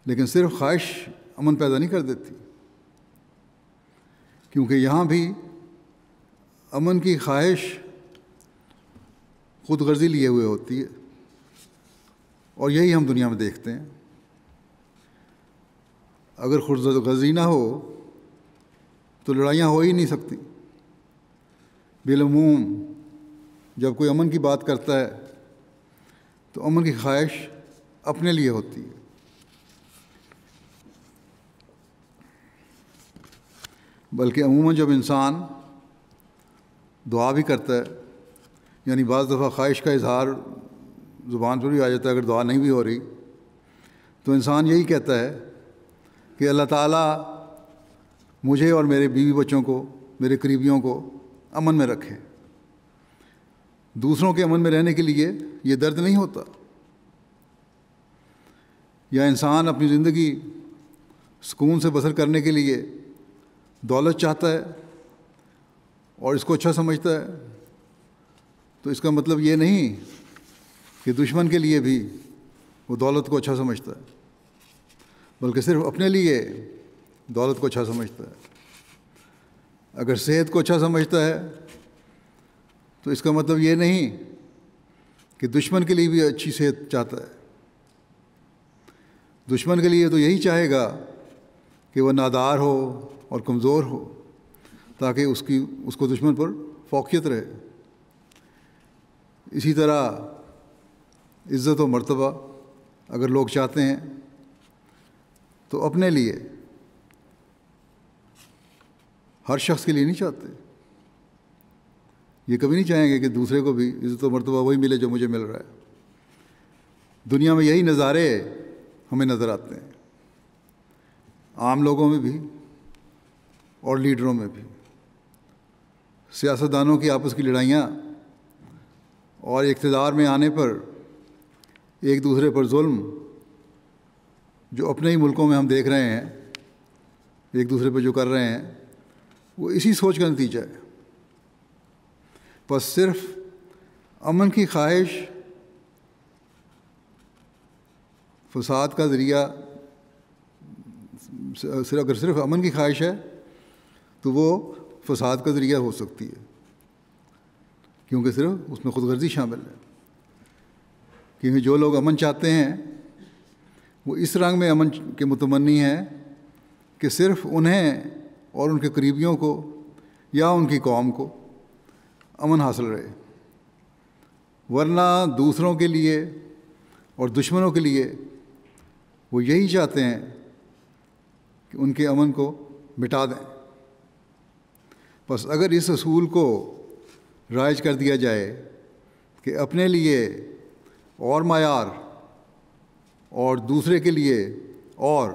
لیکن صرف خواہش امن پیدا نہیں کر دیتی، کیونکہ یہاں بھی امن کی خواہش خود غرضی لیے ہوئے ہوتی ہے، اور یہی ہم دنیا میں دیکھتے ہیں۔ اگر خود غرضی نہ ہو تو لڑائیاں ہو ہی نہیں سکتی۔ بالعموم جب کوئی امن کی بات کرتا ہے تو امن کی خواہش اپنے لیے ہوتی ہے۔ بلکہ عموماً جب انسان دعا بھی کرتا ہے، یعنی بعض دفعہ خواہش کا اظہار زبان پر بھی آ جاتا ہے، اگر دعا نہیں بھی ہو رہی تو انسان یہی کہتا ہے کہ اللہ تعالیٰ مجھے اور میرے بیوی بچوں کو، میرے قریبیوں کو امن میں رکھے۔ دوسروں کے امن میں رہنے کے لیے یہ درد نہیں ہوتا، یا انسان اپنی زندگی سکون سے بسر کرنے کے لیے دولت چاہتا ہے اور اس کو اچھا سمجھتا ہے، تو اس کا مطلب یہ نہیں کہ دشمن کے لیے بھی وہ دولت کو اچھا سمجھتا ہے، بلکہ صرف اپنے لیے دولت کو اچھا سمجھتا ہے۔ اگر صحت کو اچھا سمجھتا ہے تو اس کا مطلب یہ نہیں کہ دشمن کے لیے بھی اچھی صحت چاہتا ہے۔ دشمن کے لیے تو یہی چاہے گا کہ وہ نادار ہو اور کمزور ہو، تاکہ اس کو دشمن پر فوقیت رہے۔ اسی طرح عزت و مرتبہ اگر لوگ چاہتے ہیں تو اپنے لیے، ہر شخص کے لیے نہیں چاہتے۔ یہ کبھی نہیں چاہیں گے کہ دوسرے کو بھی عزت و مرتبہ وہی ملے جو مجھے مل رہا ہے۔ دنیا میں یہی نظارے ہمیں نظر آتے ہیں، عام لوگوں میں بھی اور لیڈروں میں بھی۔ سیاستدانوں کی آپس کی لڑائیاں اور اقتدار میں آنے پر ایک دوسرے پر ظلم جو اپنے ہی ملکوں میں ہم دیکھ رہے ہیں، ایک دوسرے پہ جو کر رہے ہیں، وہ اسی سوچ کا نتیجہ ہے۔ بس صرف امن کی خواہش فساد کا ذریعہ، اگر صرف امن کی خواہش ہے تو وہ فساد کا ذریعہ ہو سکتی ہے، کیونکہ صرف اس میں خود غرضی شامل ہے۔ کیونکہ جو لوگ امن چاہتے ہیں وہ اس رنگ میں امن کے متمنی ہیں کہ صرف انہیں اور ان کے قریبیوں کو یا ان کی قوم کو امن حاصل رہے، ورنہ دوسروں کے لیے اور دشمنوں کے لیے وہ یہی چاہتے ہیں کہ ان کے امن کو مٹا دیں۔ بس اگر اس اصول کو رائج کر دیا جائے کہ اپنے لیے اور معیار اور دوسرے کے لیے اور،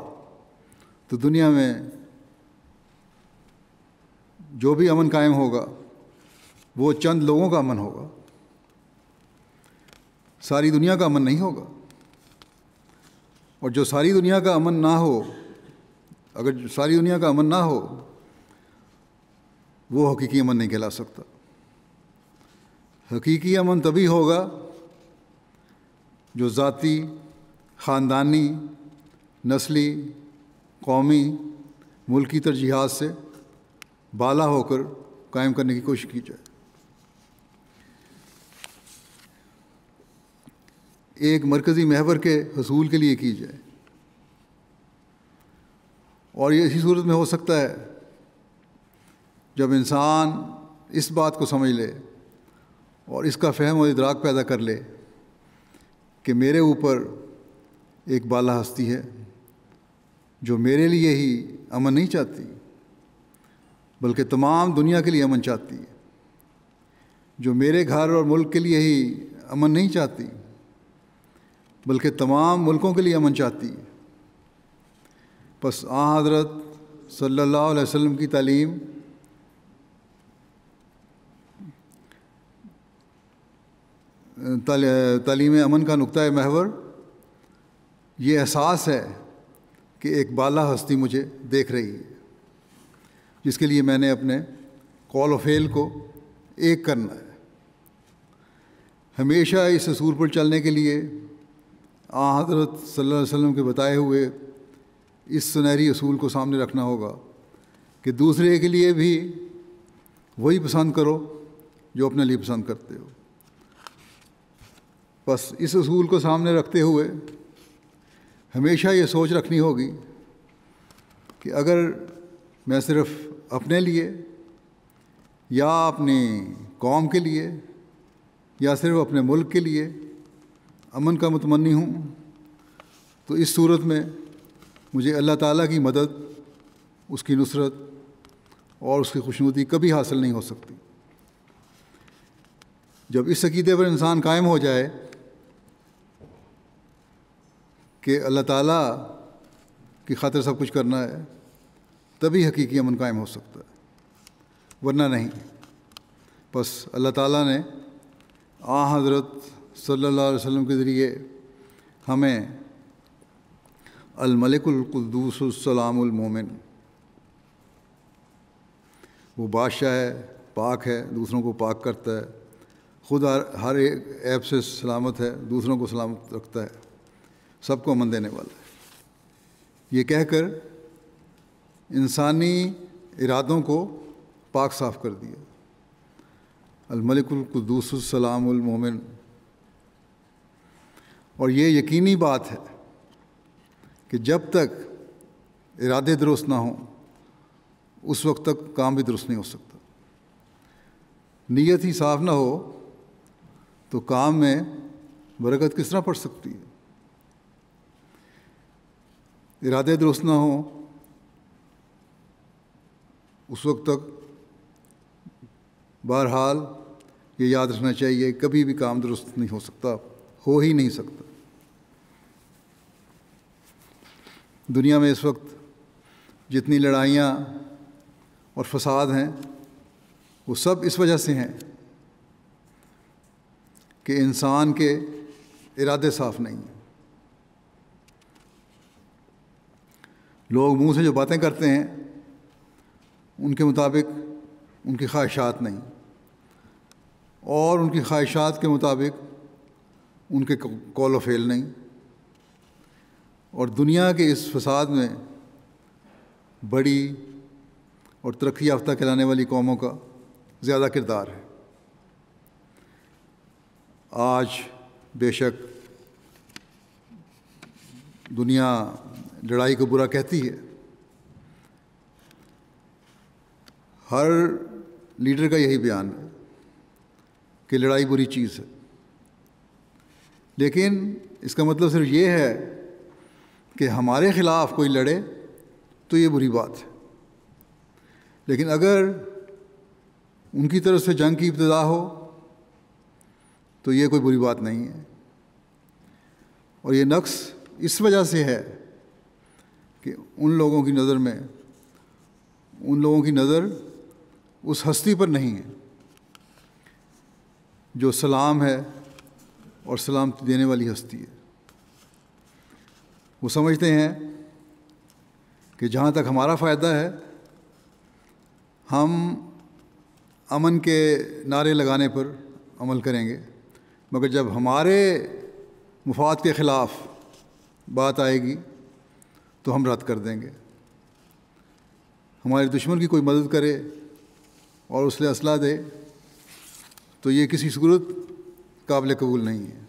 تو دنیا میں جو بھی امن قائم ہوگا وہ چند لوگوں کا امن ہوگا، ساری دنیا کا امن نہیں ہوگا۔ اور جو ساری دنیا کا امن نہ ہو، اگر ساری دنیا کا امن نہ ہو، وہ حقیقی امن نہیں کہلا سکتا۔ حقیقی امن تبھی ہوگا جو ذاتی، خاندانی، نسلی، قومی، ملکی ترجیحات سے بالا ہو کر قائم کرنے کی کوشش کی جائے۔ ایک مرکزی محور کے حصول کے لیے کی جائے، اور یہ اسی صورت میں ہو سکتا ہے جب انسان اس بات کو سمجھ لے اور اس کا فہم و ادراک پیدا کر لے کہ میرے اوپر ایک بالا ہستی ہے جو میرے لیے ہی امن نہیں چاہتی بلکہ تمام دنیا کے لیے امن چاہتی ہے، جو میرے گھر اور ملک کے لیے ہی امن نہیں چاہتی بلکہ تمام ملکوں کے لیے امن چاہتی ہے۔ پس حضرت صلی اللہ علیہ وسلم کی تعلیم امن کا نقطۂ محور یہ احساس ہے کہ ایک بالا ہستی مجھے دیکھ رہی ہے، جس کے لیے میں نے اپنے قول و فعل کو ایک کرنا ہے۔ ہمیشہ اس اصول پر چلنے کے لیے حضرت صلی اللہ علیہ وسلم کے بتائے ہوئے اس سنہری اصول کو سامنے رکھنا ہوگا کہ دوسرے کے لیے بھی وہی پسند کرو جو اپنے لیے پسند کرتے ہو۔ بس اس اصول کو سامنے رکھتے ہوئے ہمیشہ یہ سوچ رکھنی ہوگی کہ اگر میں صرف اپنے لیے یا اپنی قوم کے لیے یا صرف اپنے ملک کے لیے امن کا متمنی ہوں تو اس صورت میں مجھے اللہ تعالیٰ کی مدد، اس کی نصرت اور اس کی خوشنودی کبھی حاصل نہیں ہو سکتی۔ جب اس عقیدے پر انسان قائم ہو جائے کہ اللہ تعالیٰ کی خاطر سب کچھ کرنا ہے، تبھی حقیقی امن قائم ہو سکتا ہے، ورنہ نہیں۔ بس اللہ تعالیٰ نے حضرت صلی اللہ علیہ وسلم کے ذریعے ہمیں الملک القدوس السلام المومن، وہ بادشاہ ہے، پاک ہے، دوسروں کو پاک کرتا ہے، خود ہر ایک عیب سے سلامت ہے، دوسروں کو سلامت رکھتا ہے، سب کو امن دینے والا ہے، یہ کہہ کر انسانی ارادوں کو پاک صاف کر دیا۔ الملک القدوس السلام المومن، اور یہ یقینی بات ہے کہ جب تک ارادے درست نہ ہوں اس وقت تک کام بھی درست نہیں ہو سکتا۔ نیت ہی صاف نہ ہو تو کام میں برکت کس طرح پڑ سکتی ہے؟ ارادے درست نہ ہوں اس وقت تک بہرحال یہ یاد رکھنا چاہیے کبھی بھی کام درست نہیں ہو سکتا، ہو ہی نہیں سکتا۔ دنیا میں اس وقت جتنی لڑائیاں اور فساد ہیں وہ سب اس وجہ سے ہیں کہ انسان کے ارادے صاف نہیں ہیں۔ لوگ منہ سے جو باتیں کرتے ہیں ان کے مطابق ان کی خواہشات نہیں، اور ان کی خواہشات کے مطابق ان کے قول و فعل نہیں، اور دنیا کے اس فساد میں بڑی اور ترقی یافتہ کہلانے والی قوموں کا زیادہ کردار ہے۔ آج بے شک دنیا لڑائی کو برا کہتی ہے، ہر لیڈر کا یہی بیان ہے کہ لڑائی بری چیز ہے، لیکن اس کا مطلب صرف یہ ہے کہ ہمارے خلاف کوئی لڑے تو یہ بری بات ہے، لیکن اگر ان کی طرف سے جنگ کی ابتدا ہو تو یہ کوئی بری بات نہیں ہے۔ اور یہ نقص اس وجہ سے ہے کہ ان لوگوں کی نظر میں، ان لوگوں کی نظر اس ہستی پر نہیں ہے جو سلام ہے اور سلامتی دینے والی ہستی ہے۔ وہ سمجھتے ہیں کہ جہاں تک ہمارا فائدہ ہے ہم امن کے نعرے لگانے پر عمل کریں گے، مگر جب ہمارے مفاد کے خلاف بات آئے گی تو ہم رد کر دیں گے. ہمارے دشمن کی کوئی مدد کرے اور اس لیے اسلحہ دے تو یہ کسی صورت قابل قبول نہیں ہے.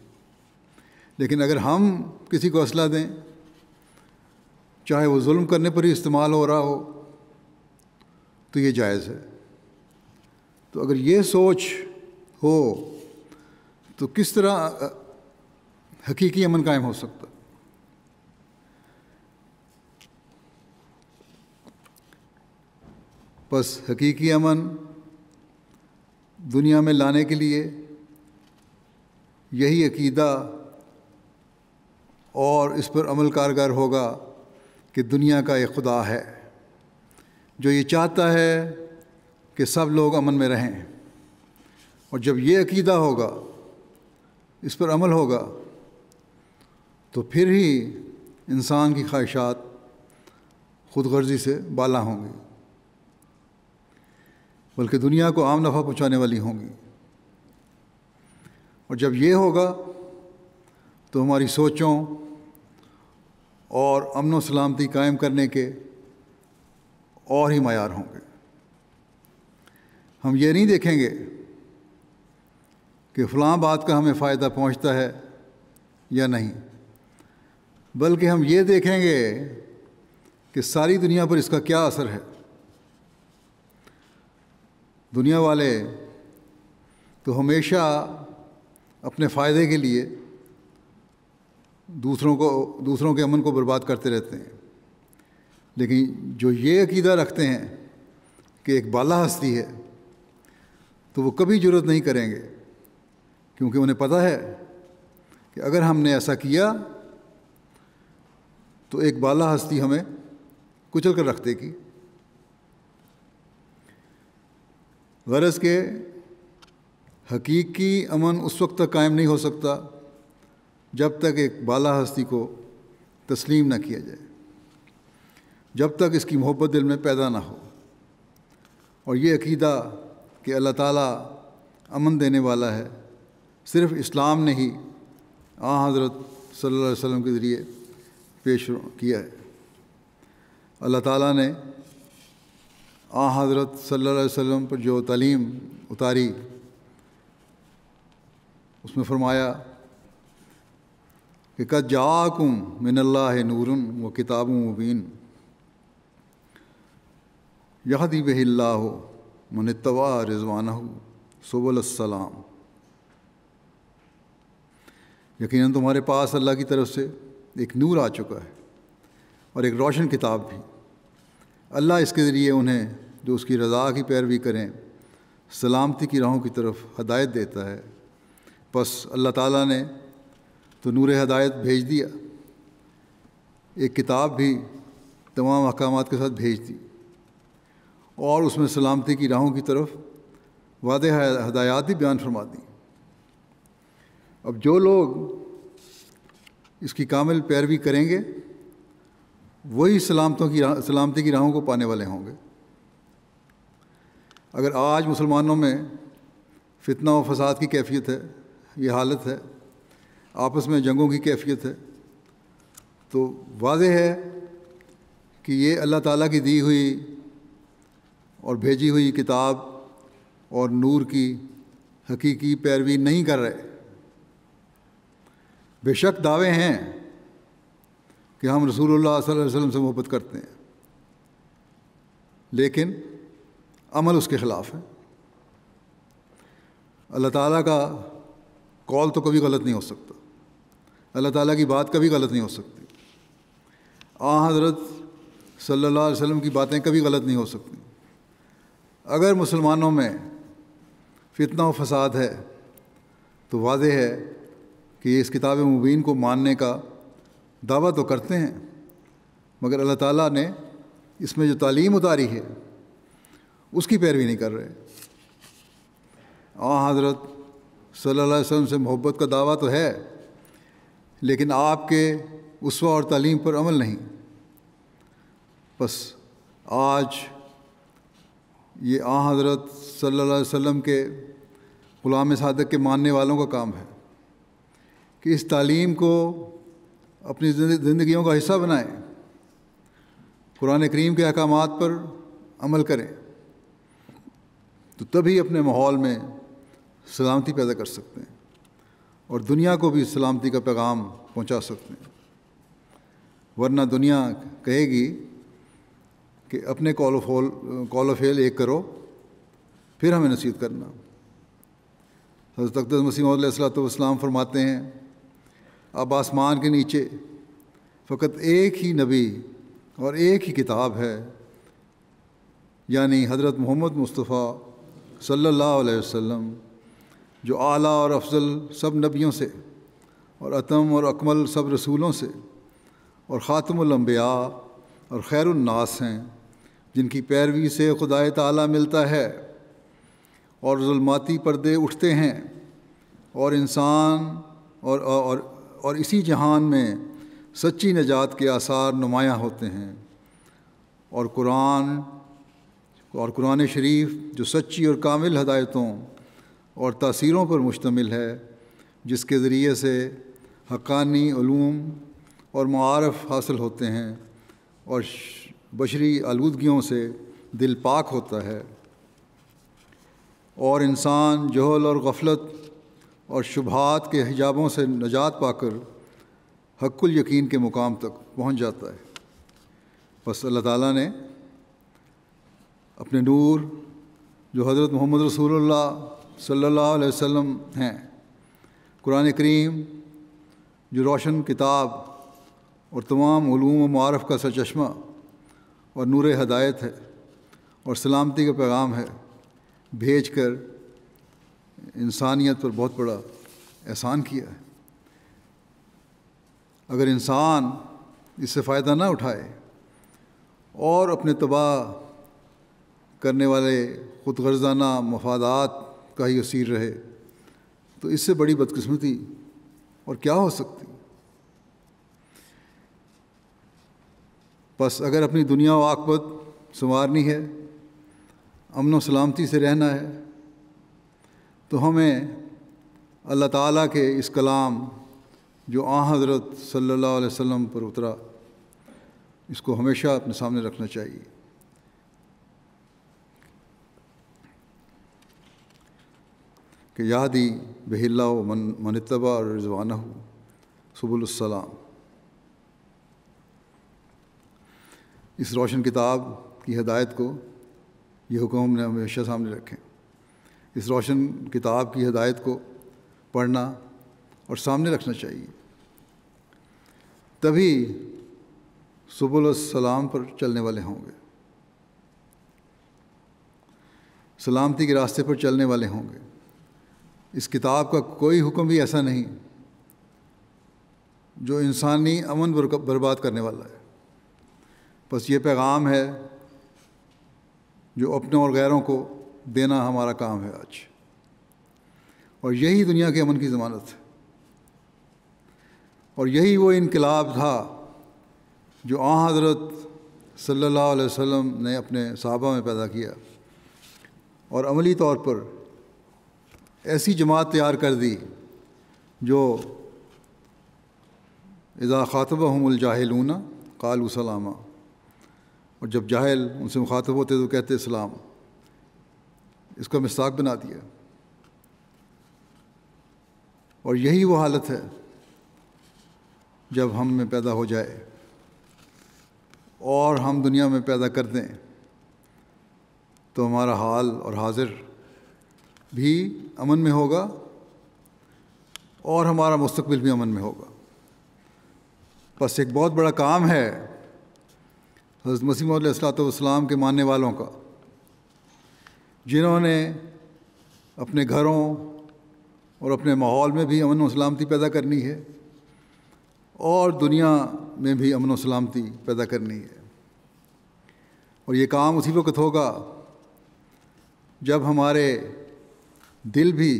لیکن اگر ہم کسی کو اسلحہ دیں، چاہے وہ ظلم کرنے پر ہی استعمال ہو رہا ہو، تو یہ جائز ہے. تو اگر یہ سوچ ہو تو کس طرح حقیقی امن قائم ہو سکتا؟ بس حقیقی امن دنیا میں لانے کے لیے یہی عقیدہ اور اس پر عمل کارگر ہوگا کہ دنیا کا ایک خدا ہے جو یہ چاہتا ہے کہ سب لوگ امن میں رہیں. اور جب یہ عقیدہ ہوگا، اس پر عمل ہوگا، تو پھر ہی انسان کی خواہشات خود غرضی سے بالا ہوں گی، بلکہ دنیا کو عام نفع پہنچانے والی ہوں گی. اور جب یہ ہوگا تو ہماری سوچوں اور امن و سلامتی قائم کرنے کے اور ہی معیار ہوں گے. ہم یہ نہیں دیکھیں گے کہ فلاں بات کا ہمیں فائدہ پہنچتا ہے یا نہیں، بلکہ ہم یہ دیکھیں گے کہ ساری دنیا پر اس کا کیا اثر ہے. دنیا والے تو ہمیشہ اپنے فائدے کے لیے دوسروں کے امن کو برباد کرتے رہتے ہیں. لیکن جو یہ عقیدہ رکھتے ہیں کہ ایک بالا ہستی ہے، تو وہ کبھی جرأت نہیں کریں گے، کیونکہ انہیں پتہ ہے کہ اگر ہم نے ایسا کیا تو ایک بالا ہستی ہمیں کچل کر رکھ دے گی. غرض کہ حقیقی امن اس وقت تک قائم نہیں ہو سکتا جب تک ایک بالا ہستی کو تسلیم نہ کیا جائے، جب تک اس کی محبت دل میں پیدا نہ ہو. اور یہ عقیدہ کہ اللہ تعالیٰ امن دینے والا ہے صرف اسلام نے ہی حضرت صلی اللہ علیہ وسلم کے ذریعے پیش کیا ہے. اللہ تعالیٰ نے حضرت صلی اللہ علیہ وسلم پر جو تعلیم اتاری، اس میں فرمایا کہ قد جاءکم من اللہ نور و کتاب مبین یہدی بہ اللہ من اتبع رضوانہ سبل السلام. یقیناً تمہارے پاس اللہ کی طرف سے ایک نور آ چکا ہے اور ایک روشن کتاب بھی. اللہ اس کے ذریعے انہیں جو اس کی رضا کی پیروی کریں سلامتی کی راہوں کی طرف ہدایت دیتا ہے. بس اللہ تعالیٰ نے تو نور ہدایت بھیج دیا، ایک کتاب بھی تمام احکامات کے ساتھ بھیج دی، اور اس میں سلامتی کی راہوں کی طرف واضح ہدایات بھی بیان فرما دی. اب جو لوگ اس کی کامل پیروی کریں گے وہی سلامتی کی راہوں کو پانے والے ہوں گے. اگر آج مسلمانوں میں فتنہ و فساد کی کیفیت ہے، یہ حالت ہے، آپس میں جنگوں کی کیفیت ہے، تو واضح ہے کہ یہ اللہ تعالیٰ کی دی ہوئی اور بھیجی ہوئی کتاب اور نور کی حقیقی پیروی نہیں کر رہے. بے شک دعوے ہیں کہ ہم رسول اللہ صلی اللہ علیہ وسلم سے محبت کرتے ہیں، لیکن عمل اس کے خلاف ہے. اللہ تعالیٰ کا قول تو کبھی غلط نہیں ہو سکتا، اللہ تعالیٰ کی بات کبھی غلط نہیں ہو سکتی، حضرت صلی اللہ علیہ وسلم کی باتیں کبھی غلط نہیں ہو سکتی. اگر مسلمانوں میں فتنہ و فساد ہے تو واضح ہے کہ یہ اس کتاب مبین کو ماننے کا دعویٰ تو کرتے ہیں، مگر اللہ تعالیٰ نے اس میں جو تعلیم اتاری ہے اس کی پیروی نہیں کر رہے. حضرت صلی اللہ علیہ وسلم سے محبت کا دعویٰ تو ہے، لیکن آپ کے اسوہ اور تعلیم پر عمل نہیں. بس آج یہ حضرت صلی اللہ علیہ وسلم کے غلام صادق کے ماننے والوں کا کام ہے کہ اس تعلیم کو اپنی زندگیوں کا حصہ بنائیں، قرآن کریم کے احکامات پر عمل کریں، تو تبھی اپنے ماحول میں سلامتی پیدا کر سکتے ہیں اور دنیا کو بھی سلامتی کا پیغام پہنچا سکتے ہیں۔ ورنہ دنیا کہے گی کہ اپنے کال و فعل ایک کرو، پھر ہمیں نصیحت کرنا۔ حضرت اقدس مسیح موعود علیہ الصلوۃ والسلام فرماتے ہیں، اب آسمان کے نیچے فقط ایک ہی نبی اور ایک ہی کتاب ہے، یعنی حضرت محمد مصطفیٰ صلی اللہ علیہ وسلم، جو اعلیٰ اور افضل سب نبیوں سے اور اتم اور اکمل سب رسولوں سے اور خاتم الانبیاء اور خیر الناس ہیں، جن کی پیروی سے خدائے تعالیٰ ملتا ہے اور ظلماتی پردے اٹھتے ہیں اور انسان اور اسی جہان میں سچی نجات کے آثار نمایاں ہوتے ہیں، اور قرآن شریف جو سچی اور کامل ہدایتوں اور تاثیروں پر مشتمل ہے، جس کے ذریعے سے حقانی علوم اور معارف حاصل ہوتے ہیں اور بشری آلودگیوں سے دل پاک ہوتا ہے، اور انسان جہل اور غفلت اور شبہات کے حجابوں سے نجات پا کر حق الیقین کے مقام تک پہنچ جاتا ہے۔ بس اللہ تعالیٰ نے اپنے نور جو حضرت محمد رسول اللہ صلی اللہ علیہ وسلم ہیں، قرآن کریم جو روشن کتاب اور تمام علوم و معارف کا سرچشمہ اور نور ہدایت ہے اور سلامتی کا پیغام ہے، بھیج کر انسانیت پر بہت بڑا احسان کیا ہے۔ اگر انسان اس سے فائدہ نہ اٹھائے اور اپنے تباہ کرنے والے خود غرضانہ مفادات کا ہی اسیر رہے، تو اس سے بڑی بدقسمتی اور کیا ہو سکتی۔ بس اگر اپنی دنیا و عاقبت سنوارنی ہے، امن و سلامتی سے رہنا ہے، تو ہمیں اللہ تعالیٰ کے اس کلام جو حضرت صلی اللہ علیہ وسلم پر اترا، اس کو ہمیشہ اپنے سامنے رکھنا چاہیے۔ کہ یہدی بہ اللہ من اتبع رضوانہ سبل السلام۔ اس روشن کتاب کی ہدایت کو، یہ حکم ہم نے ہمیشہ سامنے رکھیں۔ اس روشن کتاب کی ہدایت کو پڑھنا اور سامنے رکھنا چاہیے، تبھی سبل السلام پر چلنے والے ہوں گے، سلامتی کے راستے پر چلنے والے ہوں گے۔ اس کتاب کا کوئی حکم بھی ایسا نہیں جو انسانی امن برباد کرنے والا ہے۔ بس یہ پیغام ہے جو اپنے اور غیروں کو دینا ہمارا کام ہے آج، اور یہی دنیا کے امن کی ضمانت ہے، اور یہی وہ انقلاب تھا جو حضرت صلی اللہ علیہ وسلم نے اپنے صحابہ میں پیدا کیا، اور عملی طور پر ایسی جماعت تیار کر دی جو اذا خاطبہم الجاہلون قالوا سلاما، اور جب جاہل ان سے مخاطب ہوتے تو کہتے سلام۔ اس کا مصداق بنا دیا، اور یہی وہ حالت ہے جب ہم میں پیدا ہو جائے اور ہم دنیا میں پیدا کر دیں، تو ہمارا حال اور حاضر بھی امن میں ہوگا اور ہمارا مستقبل بھی امن میں ہوگا۔ بس ایک بہت بڑا کام ہے حضرت مسیح موعود علیہ الصلوۃ والسلام کے ماننے والوں کا، جنہوں نے اپنے گھروں اور اپنے ماحول میں بھی امن و سلامتی پیدا کرنی ہے اور دنیا میں بھی امن و سلامتی پیدا کرنی ہے۔ اور یہ کام اسی وقت ہوگا جب ہمارے دل بھی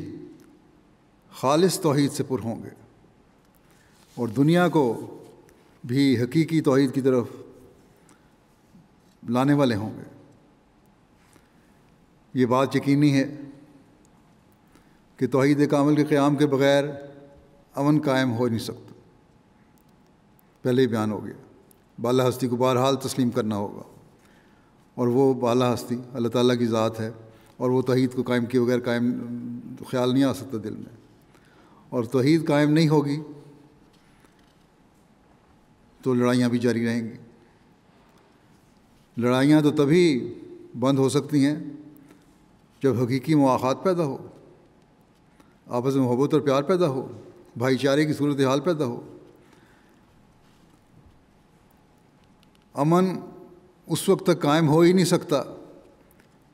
خالص توحید سے پر ہوں گے اور دنیا کو بھی حقیقی توحید کی طرف لانے والے ہوں گے۔ یہ بات یقینی ہے کہ توحید کامل کے قیام کے بغیر امن قائم ہو نہیں سکتا، پہلے ہی بیان ہو گیا۔ بالا ہستی کو بہرحال تسلیم کرنا ہوگا، اور وہ بالا ہستی اللہ تعالیٰ کی ذات ہے، اور وہ توحید کو قائم کیے بغیر خیال نہیں آ سکتا دل میں، اور توحید قائم نہیں ہوگی تو لڑائیاں بھی جاری رہیں گی۔ لڑائیاں تو تبھی بند ہو سکتی ہیں جب حقیقی مواخات پیدا ہو، آپس میں محبت اور پیار پیدا ہو، بھائی چارے کی صورتحال پیدا ہو۔ امن اس وقت تک قائم ہو ہی نہیں سکتا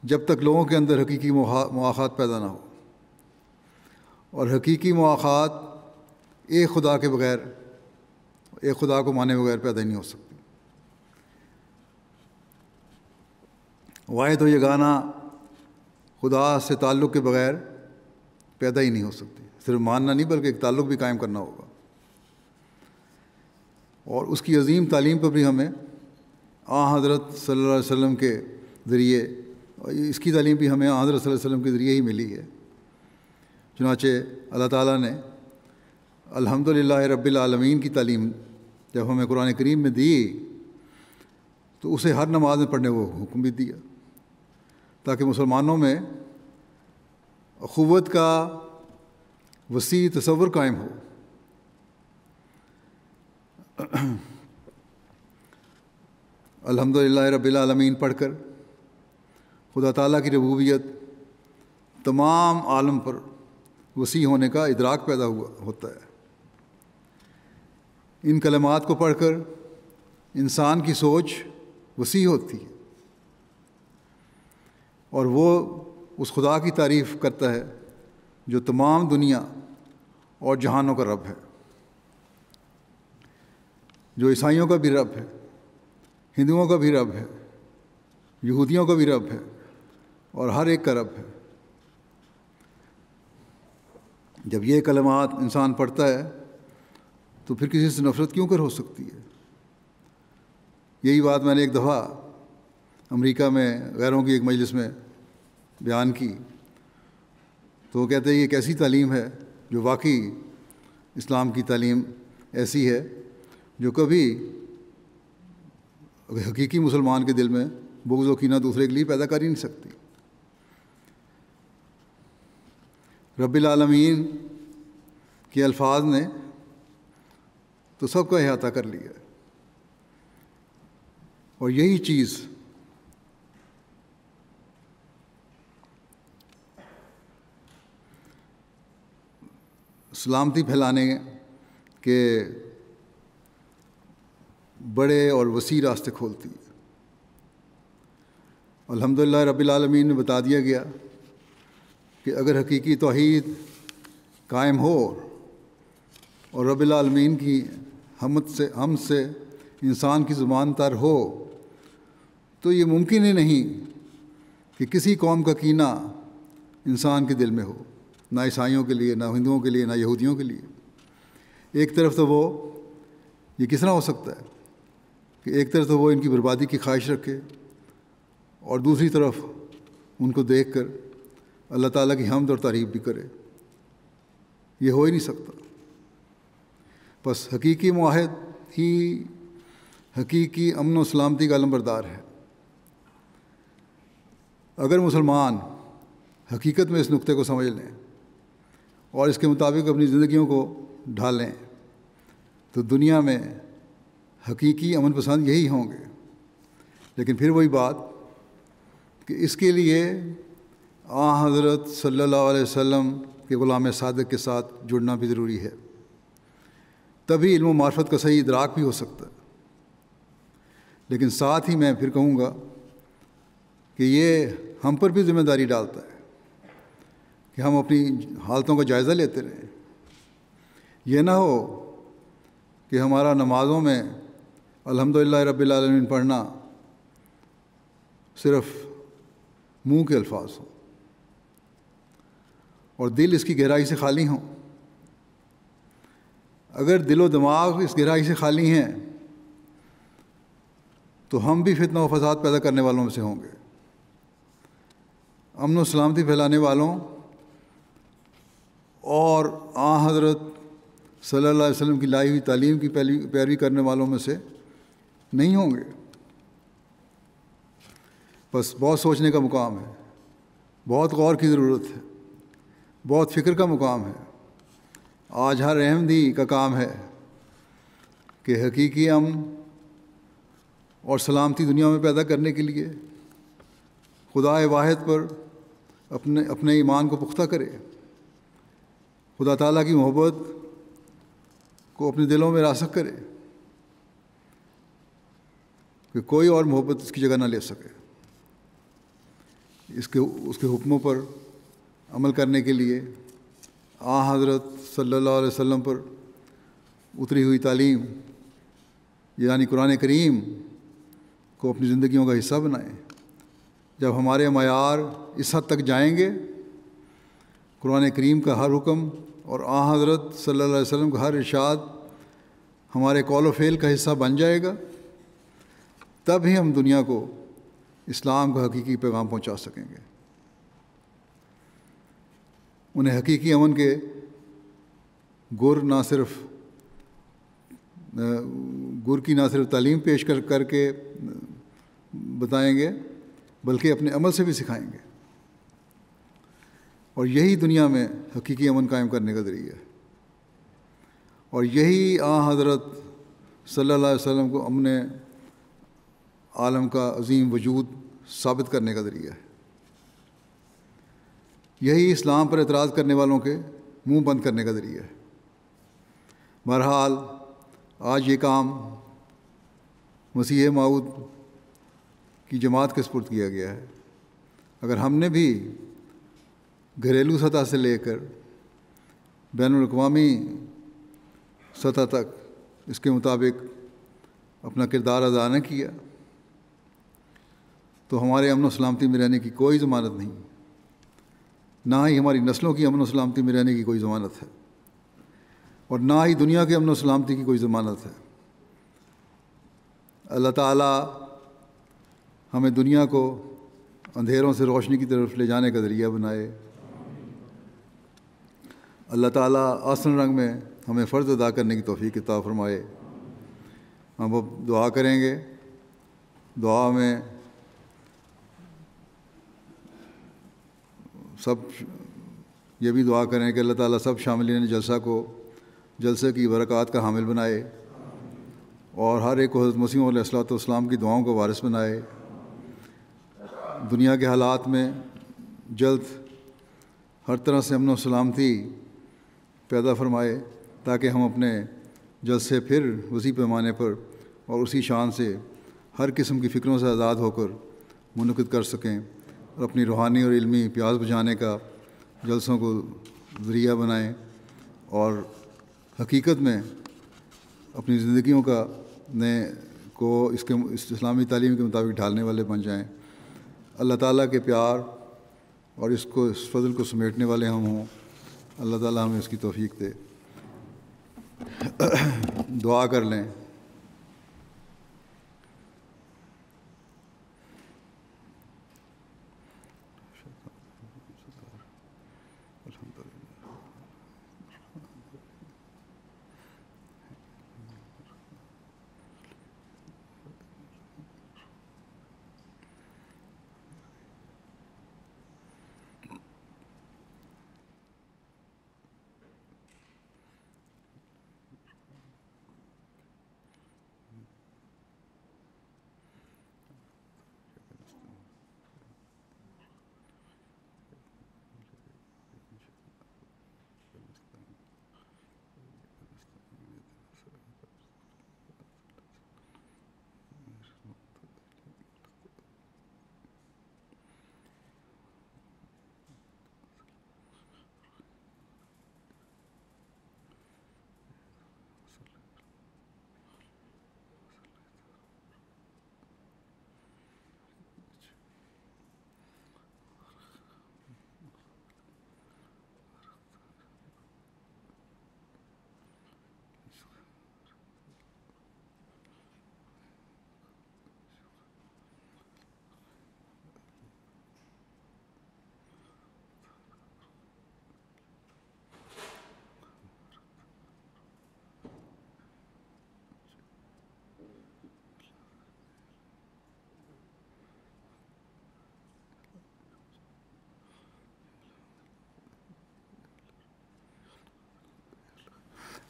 جب تک لوگوں کے اندر حقیقی مواخات پیدا نہ ہو، اور حقیقی مواخات ایک خدا کے بغیر، ایک خدا کو مانے بغیر پیدا ہی نہیں ہو سکتی۔ واحد و یگانہ خدا سے تعلق کے بغیر پیدا ہی نہیں ہو سکتی۔ صرف ماننا نہیں بلکہ ایک تعلق بھی قائم کرنا ہوگا، اور اس کی عظیم تعلیم پر بھی ہمیں حضرت صلی اللہ علیہ وسلم کے ذریعے، اس کی تعلیم بھی ہمیں حضرت صلی اللہ علیہ وسلم کے ذریعے ہی ملی ہے۔ چنانچہ اللہ تعالیٰ نے الحمدللہ رب العالمین کی تعلیم جب ہمیں قرآن کریم میں دی تو اسے ہر نماز میں پڑھنے کو حکم بھی دیا، تاکہ مسلمانوں میں اخوت کا وسیع تصور قائم ہو۔ الحمدللہ رب العالمین پڑھ کر خدا تعالیٰ کی ربوبیت تمام عالم پر وسیع ہونے کا ادراک پیدا ہوتا ہے۔ ان کلمات کو پڑھ کر انسان کی سوچ وسیع ہوتی ہے، اور وہ اس خدا کی تعریف کرتا ہے جو تمام دنیا اور جہانوں کا رب ہے، جو عیسائیوں کا بھی رب ہے، ہندوؤں کا بھی رب ہے، یہودیوں کا بھی رب ہے، اور ہر ایک کا رب ہے۔ جب یہ کلمات انسان پڑھتا ہے تو پھر کسی سے نفرت کیوں کر ہو سکتی ہے؟ یہی بات میں نے ایک دفعہ امریکہ میں غیروں کی ایک مجلس میں بیان کی، تو وہ کہتے ہیں یہ ایک ایسی تعلیم ہے جو واقعی اسلام کی تعلیم ایسی ہے جو کبھی حقیقی مسلمان کے دل میں بغض و کینہ دوسرے کے لیے پیدا کر ہی نہیں سکتی۔ رب العالمین کے الفاظ نے تو سب کا احاطہ کر لیا ہے، اور یہی چیز سلامتی پھیلانے کے بڑے اور وسیع راستے کھولتی ہے۔ الحمدللہ رب العالمین نے بتا دیا گیا کہ اگر حقیقی توحید قائم ہو اور رب العالمین کی ہم سے انسان کی زبان تر ہو تو یہ ممکن ہی نہیں کہ کسی قوم کا کینہ انسان کے دل میں ہو، نہ عیسائیوں کے لیے، نہ ہندوؤں کے لیے، نہ یہودیوں کے لیے۔ ایک طرف تو وہ یہ کس طرح ہو سکتا ہے کہ ایک طرف تو وہ ان کی بربادی کی خواہش رکھے اور دوسری طرف ان کو دیکھ کر اللہ تعالیٰ کی حمد اور تعریف بھی کرے؟ یہ ہو ہی نہیں سکتا۔ بس حقیقی معاہد ہی حقیقی امن و سلامتی کا علمبردار ہے۔ اگر مسلمان حقیقت میں اس نقطے کو سمجھ لیں اور اس کے مطابق اپنی زندگیوں کو ڈھالیں تو دنیا میں حقیقی امن پسند یہی ہوں گے۔ لیکن پھر وہی بات کہ اس کے لیے حضرت صلی اللہ علیہ وسلم کے غلام صادق کے ساتھ جڑنا بھی ضروری ہے، تبھی علم و معرفت کا صحیح ادراک بھی ہو سکتا ہے۔ لیکن ساتھ ہی میں پھر کہوں گا کہ یہ ہم پر بھی ذمہ داری ڈالتا ہے کہ ہم اپنی حالتوں کا جائزہ لیتے رہیں۔ یہ نہ ہو کہ ہمارا نمازوں میں الحمدللہ رب العالمین پڑھنا صرف منہ کے الفاظ ہوں اور دل اس کی گہرائی سے خالی ہوں۔ اگر دل و دماغ اس گہرائی سے خالی ہیں تو ہم بھی فتنہ و فساد پیدا کرنے والوں میں سے ہوں گے، امن و سلامتی پھیلانے والوں اور حضرت صلی اللہ علیہ وسلم کی لائی ہوئی تعلیم کی پیروی کرنے والوں میں سے نہیں ہوں گے۔ بس بہت سوچنے کا مقام ہے، بہت غور کی ضرورت ہے، بہت فکر کا مقام ہے۔ آج ہر احمدی کا کام ہے کہ حقیقی امن اور سلامتی دنیا میں پیدا کرنے کے لیے خدا واحد پر اپنے ایمان کو پختہ کرے، خدا تعالیٰ کی محبت کو اپنے دلوں میں راسخ کرے کہ کوئی اور محبت اس کی جگہ نہ لے سکے۔ اس کے حکموں پر عمل کرنے کے لیے حضرت صلی اللہ علیہ وسلم پر اتری ہوئی تعلیم یعنی قرآن کریم کو اپنی زندگیوں کا حصہ بنائیں۔ جب ہمارے معیار اس حد تک جائیں گے، قرآن کریم کا ہر حکم اور حضرت صلی اللہ علیہ وسلم کا ہر ارشاد ہمارے قول و فعل کا حصہ بن جائے گا، تب ہی ہم دنیا کو اسلام کا حقیقی پیغام پہنچا سکیں گے۔ انہیں حقیقی امن کے گر کی نہ صرف تعلیم پیش کر کے بتائیں گے بلکہ اپنے عمل سے بھی سکھائیں گے، اور یہی دنیا میں حقیقی امن قائم کرنے کا ذریعہ ہے، اور یہی حضرت صلی اللہ علیہ وسلم کو امن عالم کا عظیم وجود ثابت کرنے کا ذریعہ ہے۔ یہی اسلام پر اعتراض کرنے والوں کے منہ بند کرنے کا ذریعہ ہے۔ بہرحال آج یہ کام مسیح موعود کی جماعت کے سپرد کیا گیا ہے۔ اگر ہم نے بھی گھریلو سطح سے لے کر بین الاقوامی سطح تک اس کے مطابق اپنا کردار ادا نہ کیا تو ہمارے امن و سلامتی میں رہنے کی کوئی ضمانت نہیں، نہ ہی ہماری نسلوں کی امن و سلامتی میں رہنے کی کوئی ضمانت ہے، اور نہ ہی دنیا کے امن و سلامتی کی کوئی ضمانت ہے۔ اللہ تعالیٰ ہمیں دنیا کو اندھیروں سے روشنی کی طرف لے جانے کا ذریعہ بنائے۔ اللہ تعالیٰ آسن رنگ میں ہمیں فرض ادا کرنے کی توفیق عطا فرمائے۔ ہم اب دعا کریں گے۔ دعا میں سب یہ بھی دعا کریں کہ اللہ تعالیٰ سب شاملین جلسہ کو جلسے کی برکات کا حامل بنائے، اور ہر ایک کو حضرت مسیح علیہ الصلوۃ والسلام کی دعاؤں کا وارث بنائے۔ دنیا کے حالات میں جلد ہر طرح سے امن و سلامتی پیدا فرمائے تاکہ ہم اپنے جلسے پھر وسیع پیمانے پر اور اسی شان سے ہر قسم کی فکروں سے آزاد ہو کر منعقد کر سکیں، اور اپنی روحانی اور علمی پیاس بجھانے کا جلسوں کو ذریعہ بنائیں، اور حقیقت میں اپنی زندگیوں کو اس اسلامی تعلیم کے مطابق ڈھالنے والے بن جائیں۔ اللہ تعالیٰ کے پیار اور اس فضل کو سمیٹنے والے ہم ہوں۔ اللہ تعالیٰ ہمیں اس کی توفیق دے۔ دعا کر لیں۔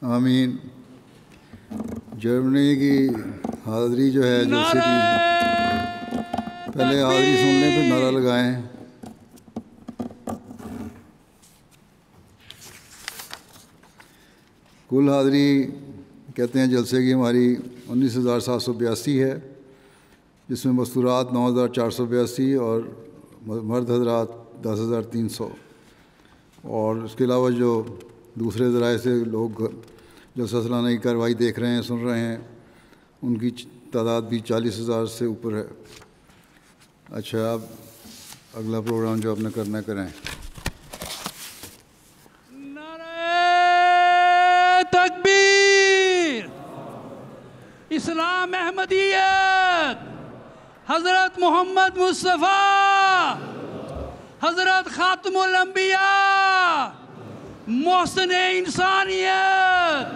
آمین. جرمنی کی حاضری جو ہے جلسے کی، پہلے حاضری سن لیں پھر نعرہ لگائیں. کل حاضری کہتے ہیں جلسے کی ہماری 19,782 ہے، جس میں مستورات 9,482 اور مرد حضرات 10,300، اور اس کے علاوہ جو دوسرے ذرائع سے لوگ جلسہ سالانہ کی کارروائی دیکھ رہے ہیں، سن رہے ہیں، ان کی تعداد بھی 40,000 سے اوپر ہے. اچھا، اب اگلا پروگرام جو آپ نے کرنا کریں. تکبیر. اسلام احمدیت، حضرت محمد مصطفیٰ، حضرت خاتم الانبیاء، محسن انسانیت،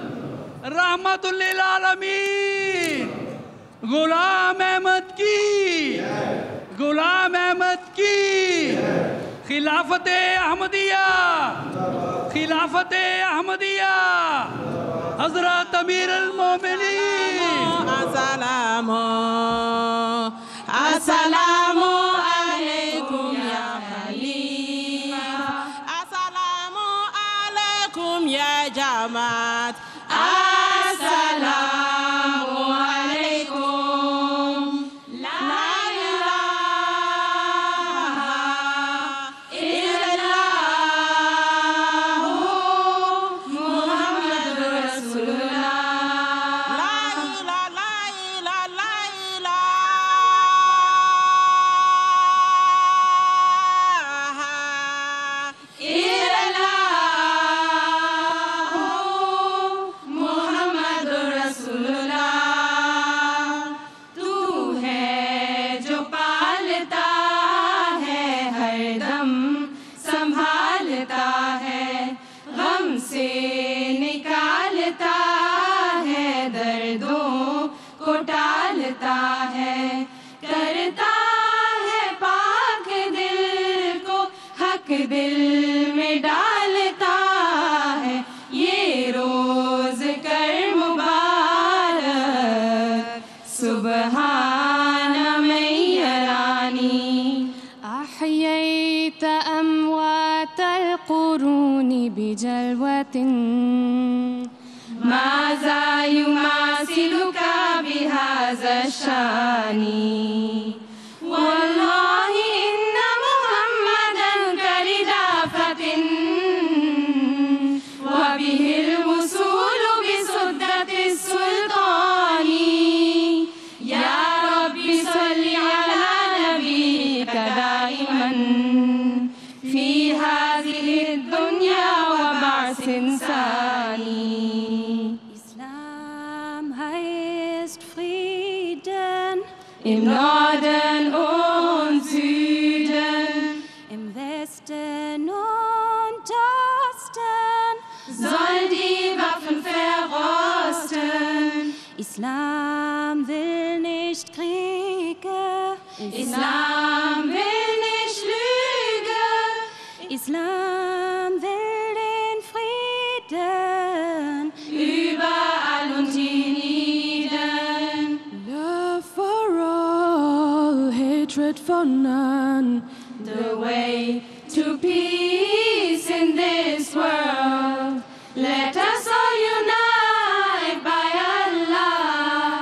رحمت للعالمین، غلام احمد کی، غلام احمد کی، خلافت احمدیہ، خلافت احمدیہ، حضرت امیر المومنین. السلام السلام علیکم یا خلیفہ، السلام علیکم یا جماعت، السلام علیکم. لا الہ الا اللہ محمد رسول اللہ. لا الہ لا الہ لا الہ الا اللہ محمد رسول اللہ. تو ہے جو پالتا ہے ہر دم سنبھالتا ہے، غم سے نکالتا ہے دردوں کو ٹالتا ہے، کرتا ہے پاک دل کو حق دل میں ڈالتا ہے. یہ روز کر مبارک سبحان میرانی. أحييت أموات القرون بجلوة، ماذا يماثلك بهذا الشان؟ والله إن محمدا كردافة، وبه الوصول بسدة السلطان. يا رب صل على نبيك دائما في هذه الدنيا وبعث ثاني. Islam heißt Frieden Im Norden und Süden, im Westen und Osten, sollen die Waffen verrosten. Islam will nicht Kriege, Islam will nicht Lüge, Islam will den Frieden überall und hienieden. Love for all, hatred for none. The way to peace in this world. Let us all unite by Allah,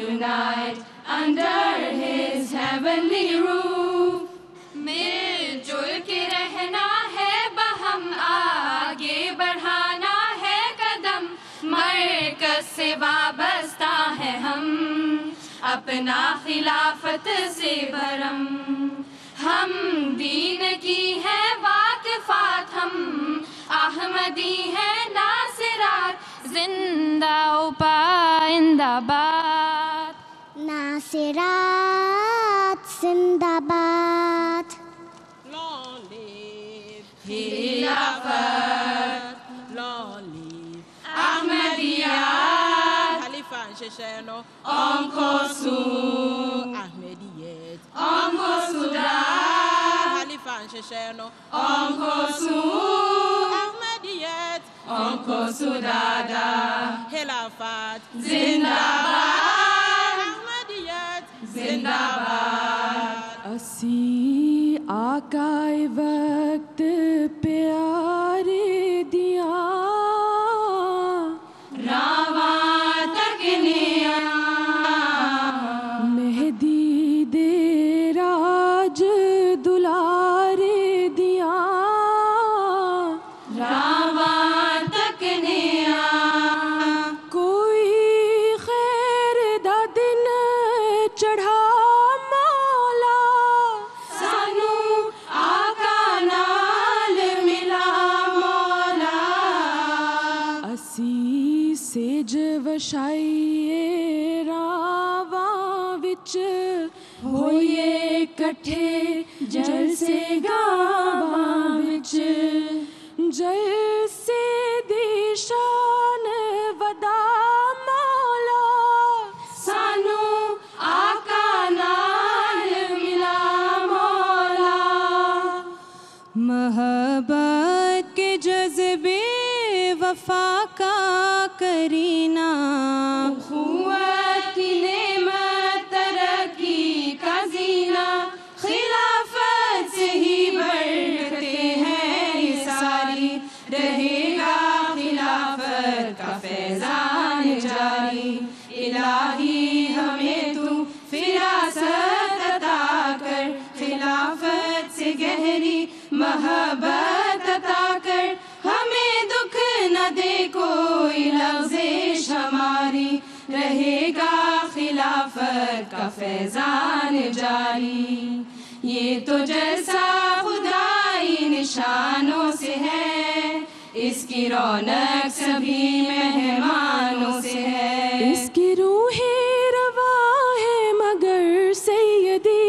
unite under His heavenly roof. مل جل کے رہنا ہے بہم، آگے بڑھانا ہے قدم، مرکز سے وابستہ ہے ہم، اپنا خلافت سے بھرم. ہم دین کی ہے واقفات، ہم احمدی ہیں ناصرات، زندہ پائندہ باد. ناصرات زندہ باد. Long live خلافت، long live Ahmadiyyat. Khalifa Nshesheno, Onkosu Ahmadiyyat, Onkosu da. Khalifa Nshesheno, Onkosu Ahmadiyyat, Moko Sudada. Khilafat Zindabad. Ahmadiyat Zindabad. اسی آقائے وقت پیارے دیا راواں تک نیا مہدی دے راج دلارے دیا راواں تک نیا کوئی خیر دا دن چڑھا مولا سانو آقا نال ملا مولا اسی سیج وشائیے راواں وچ ہوئیے کٹھے جلسے گاواں وچ جلسے دی شان ودا مولا سانو آقا نال ملا مولا محبت کے جذبے وفا کا کرینہ قوت کی نعمت ترقی کا زینہ خلافت سے ہی بڑھتے ہیں یہ ساری رہے گا خلافت کا فیضان جاری الہی ہمیں تو فراست عطا کر خلافت سے گہری محبت عطا کر ہمیں دکھ نہ دے کوئی لغزش ہماری رہے گا خلافت کا فیضان جاری یہ تو جلسہ خدائی نشانوں سے ہے اس کی رونق سبھی مہمانوں سے ہے اس کی روح رواں ہے مگر سیدی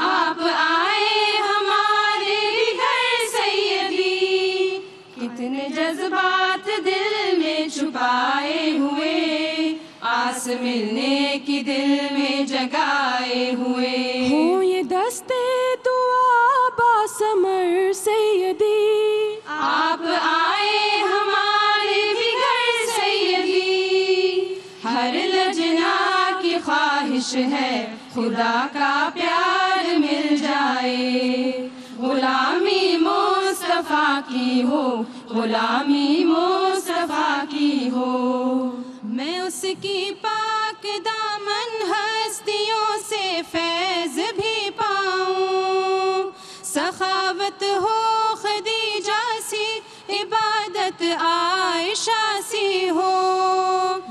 آپ آئے ہمارے گھر سیدی کتنے جذبات دل میں چھپائے ہوئے آس ملنے کی دل میں جگائے ہوئے ہوں یہ دستے دعا باسمر سیدی آپ آئے ہمارے بھی گھر سیدی ہر لجنا کی خواہش ہے خدا کا پیار مل جائے غلامی مصطفیٰ کی ہو غلامی مصطفیٰ کی ہو میں اس کی پاک دامن ہستیوں سے فیض بھی پاؤں سخاوت ہو خدیجہ سی عبادت عائشہ سی ہو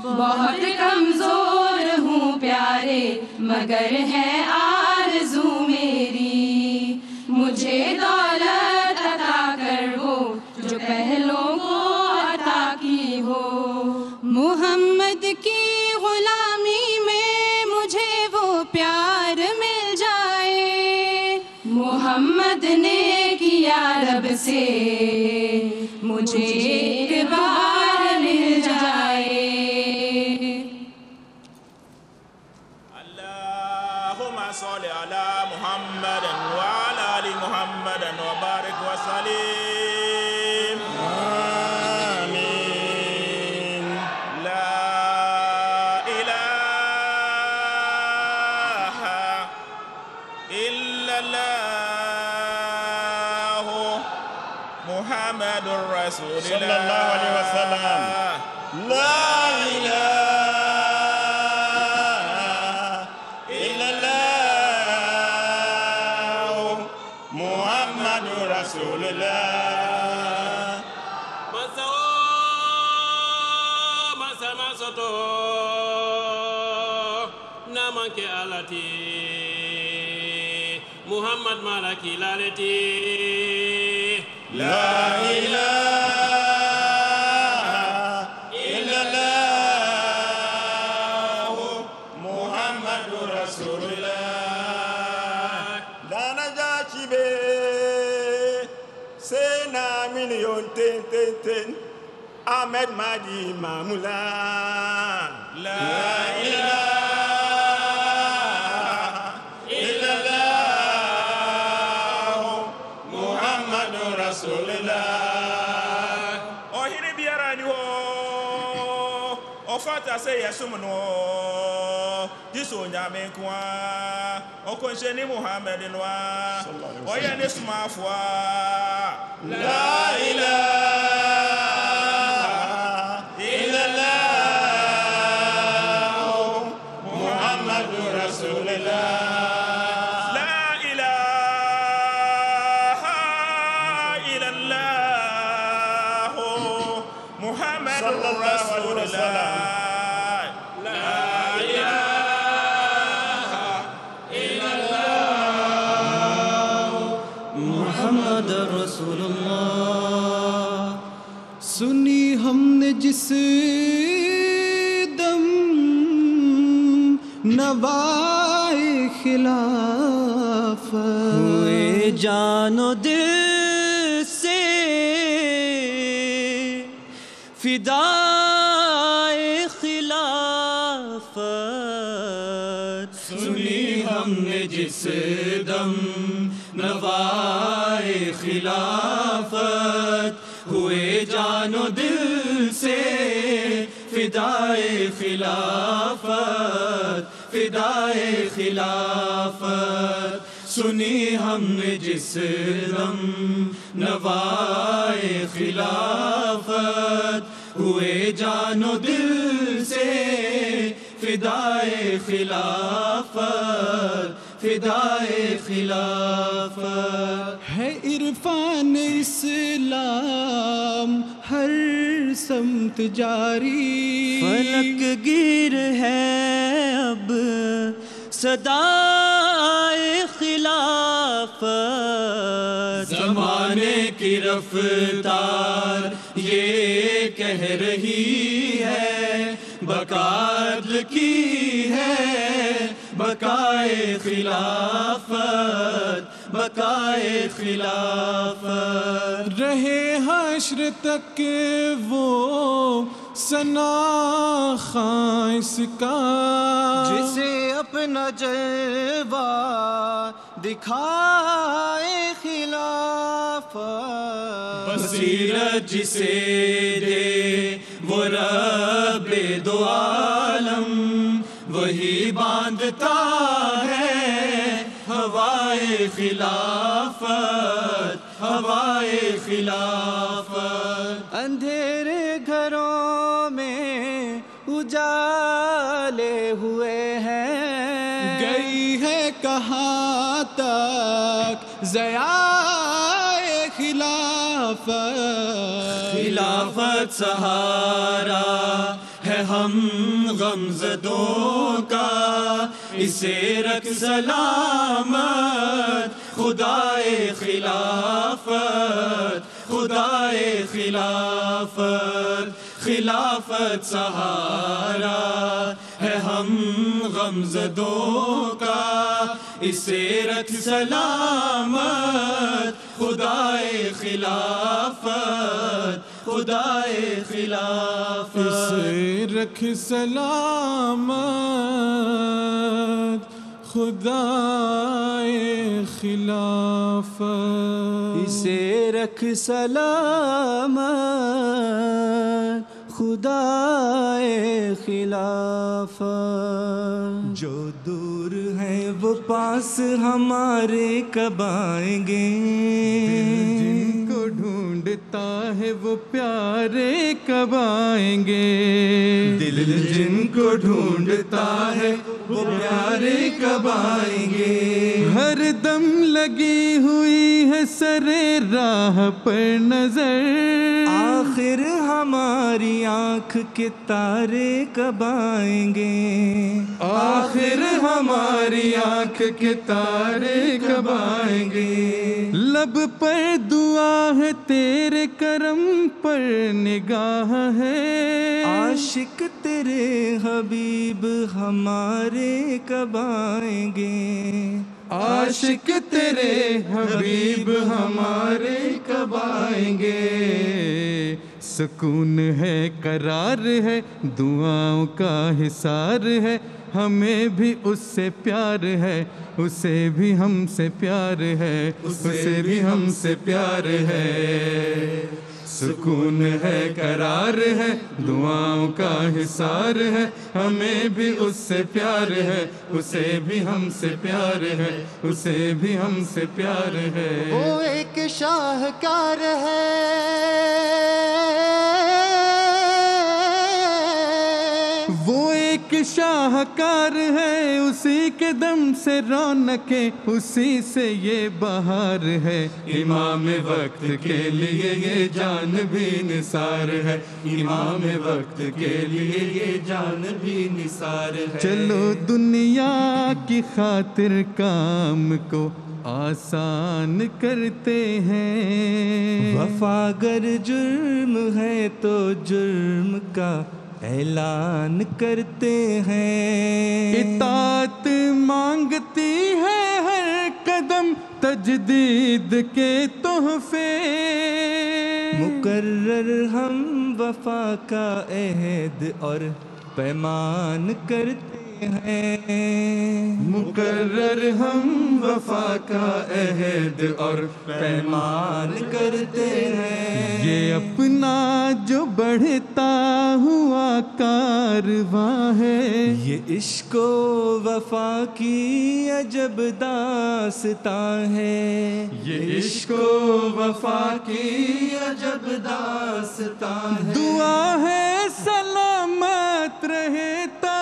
بہت کمزور ہوں پیارے مگر ہے آرزو میری مجھے دولت عطا کر وہ جو پہلوں کو عطا کی ہو محمد کی غلامی میں مجھے وہ پیار مل جائے محمد نے کیا رب سے مجھے ایک بار مل جائے اللهم صل على محمد وعلى آل محمد وبارك وسلم آمين لا إله إلا الله محمد رسول الله صلى الله عليه وسلم لا إله إلا الله محمد رسول الله مسا سوتو نامك التي محمد مالكي لالتي لا إله إلا الله محمد رسول الله لا نجاشي به سينا مليون تن تن تن Ahmed Mahdi Mamula لا إله إلا الله محمد رسول الله fata se yesu no diso nyame kwa okonse ni muhammad no oye ne sumafo la ilaha illallah muhammadur rasulullah سنی ہم نے جس دم نوائے خلافت ہوئے جان و دل سے فدائے خلافت سنی ہم نے جس دم نوائے خلافت ہوئے جان و دل سے فدائے خلافت فدائے خلافت سنی ہم نے جس دم نوائے خلافت ہوئے جان و دل سے فدائے خلافت فدائے خلافت ہے عرفان اسلام ہر سمت جاری فلک گیر ہے اب صدائے خلافت زمانے کی رفتار یہ کہہ رہی ہے بقاعد کی ہے بقائے خلافت بقائے خلافت رہے حشر تک وہ ثنا خاں اس کا جسے اپنا جلوہ دکھائے خلافت بصیرت جسے دے وہ رب دو عالم وہی باندھتا ہے ہوائے خلافت ہوائے خلافت اندھیرے گھروں میں اجالے ہوئے ہیں گئی ہے کہاں تک ضیائے خلافت خلافت سہارا ہے ہم غمزدوں کا اسے رکھ سلامت خدائے خلافت خدائے خلافت خلافت سہارا ہے ہم غمزدوں کا اسے رکھ سلامت خدائے خلافت خدائے خلافت اسے رکھ سلامت خدائے خلافت اسے رکھ سلامت خدائے خلافت جو دور ہیں وہ پاس ہمارے کب آئیں گے جن کو ڈھونڈتا ہے وہ پیارے کب آئیں گے دل جن کو ڈھونڈتا ہے وہ پیارے کب آئیں گے ہر دم لگی ہوئی ہے سرے راہ پر نظر آخر ہماری آنکھ کے تارے کب آئیں گے آخر ہماری آنکھ کے تارے کب آئیں گے لب پر دعا ہے تیرے کرم پر نگاہ ہے عاشق تیرے حبیب ہمارے کب آئیں گے عاشق تیرے حبیب ہمارے کب آئیں گے سکون ہے قرار ہے دعاؤں کا حصار ہے ہمیں بھی اس سے پیار ہے اسے بھی ہم سے پیار ہے اسے بھی ہم سے پیار ہے سکون ہے قرار ہے دعاؤں کا حصار ہے ہمیں بھی اس سے پیار ہے اسے بھی ہم سے پیار ہے اسے بھی ہم سے پیار ہے وہ ایک شاہکار ہے وہ ایک شاہکار ہے اسی کے دم سے رونقیں اسی سے یہ بہار ہے امام وقت کے لیے یہ جان بھی نثار ہے امام وقت کے لیے یہ جان بھی نثار ہے چلو دنیا کی خاطر کام کو آسان کرتے ہیں وفا اگر جرم ہے تو جرم کا اعلان کرتے ہیں اطاعت مانگتی ہے ہر قدم تجدید کے تحفے مقرر ہم وفا کا عہد اور پیمان کرتے ہیں مقرر ہم وفا کا عہد اور پیمان کرتے ہیں یہ اپنا جو بڑھتا ہوا کارواں ہے یہ عشق و وفا کی عجب داستاں ہے یہ عشق و وفا کی عجب داستاں ہے دعا ہے سلامت رہے تا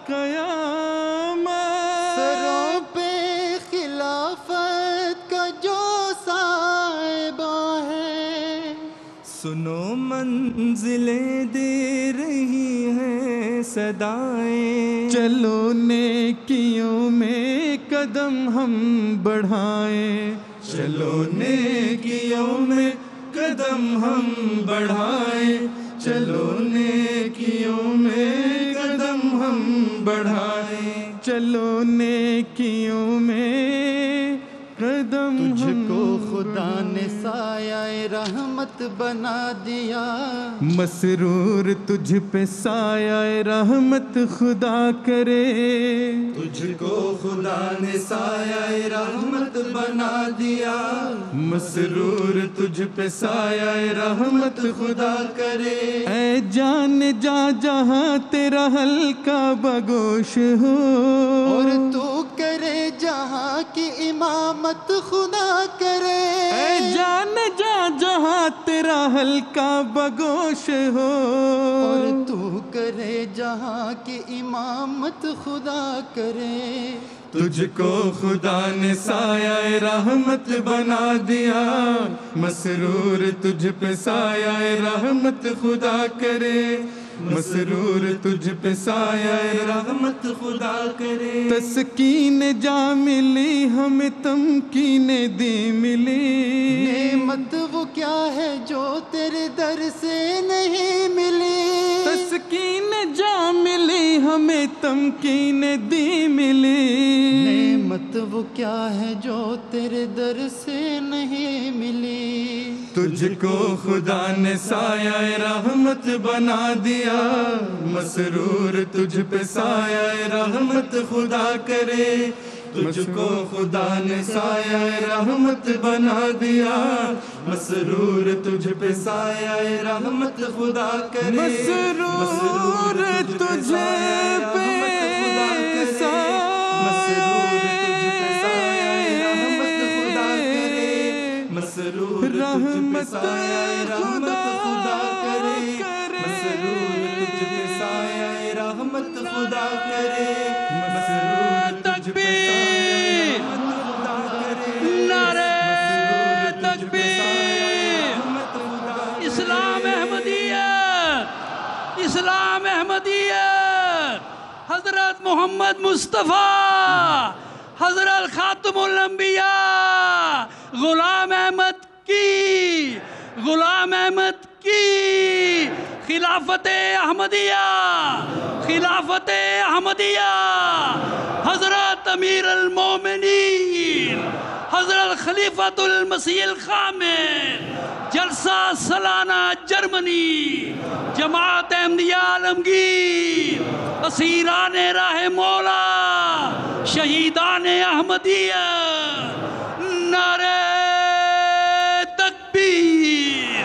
قیامت سروں پہ خلافت کا جو صاحبہ ہے سنو منزلیں دے رہی ہیں صدائیں چلو نیکیوں میں قدم ہم بڑھائیں چلو نیکیوں میں قدم ہم بڑھائیں چلو نیکیوں میں قدم ہم بڑھائیں چلو نیکیوں میں قدم تجھ کو خدا نے سایہ رحمت بنا دیا مسرور تجھ پہ سایہ رحمت خدا کرے تجھ کو خدا نے سایہ رحمت بنا دیا مسرور تجھ پہ سایہ رحمت خدا کرے اے جان جا جہاں تیرا ہلکا بگوش ہو اور تو کرے جہاں کی امامت خدا کرے اے جان جا جہاں تیرا ہلکا بگوش ہو اور تو کرے جہاں کی امامت خدا کرے تجھ کو خدا نے سایہ رحمت بنا دیا مسرور تجھ پہ سایہ رحمت خدا کرے مسرور تجھ پہ سایہ رحمت خدا کرے تسکین جا ملی ہمیں تمکین دی ملی نعمت وہ کیا ہے جو تیرے در سے نہیں ملی تسکین جا ملی ہمیں تمکین دی ملی نعمت وہ کیا ہے جو تیرے در سے نہیں ملی تجھ کو خدا نے سایہ رحمت بنا دیا مسرور تجھ پہ سایہ رحمت خدا کرے تجھ کو خدا نے سایہ رحمت بنا دیا مسرور تجھ پہ سایہ رحمت خدا کرے مسرور تجھ پہ رحمت خدا کرے مسرور تجھ پہ سایہ رحمت خدا کرے مسرور تجھ پہ سایہ رحمت خدا کرے نعرہ تکبیر اسلام احمدیت اسلام احمدیت حضرت محمد مصطفیٰ حضرت خاتم الانبیاء غلام احمد کی خلافت احمدیہ حضرت امیر المومنین حضرت خلیفۃ المسیح الخامس جلسہ سالانہ جرمنی جماعت احمدیہ عالمگیر اسیران راہ مولا شہیدان احمدیہ نعرہ تکبیر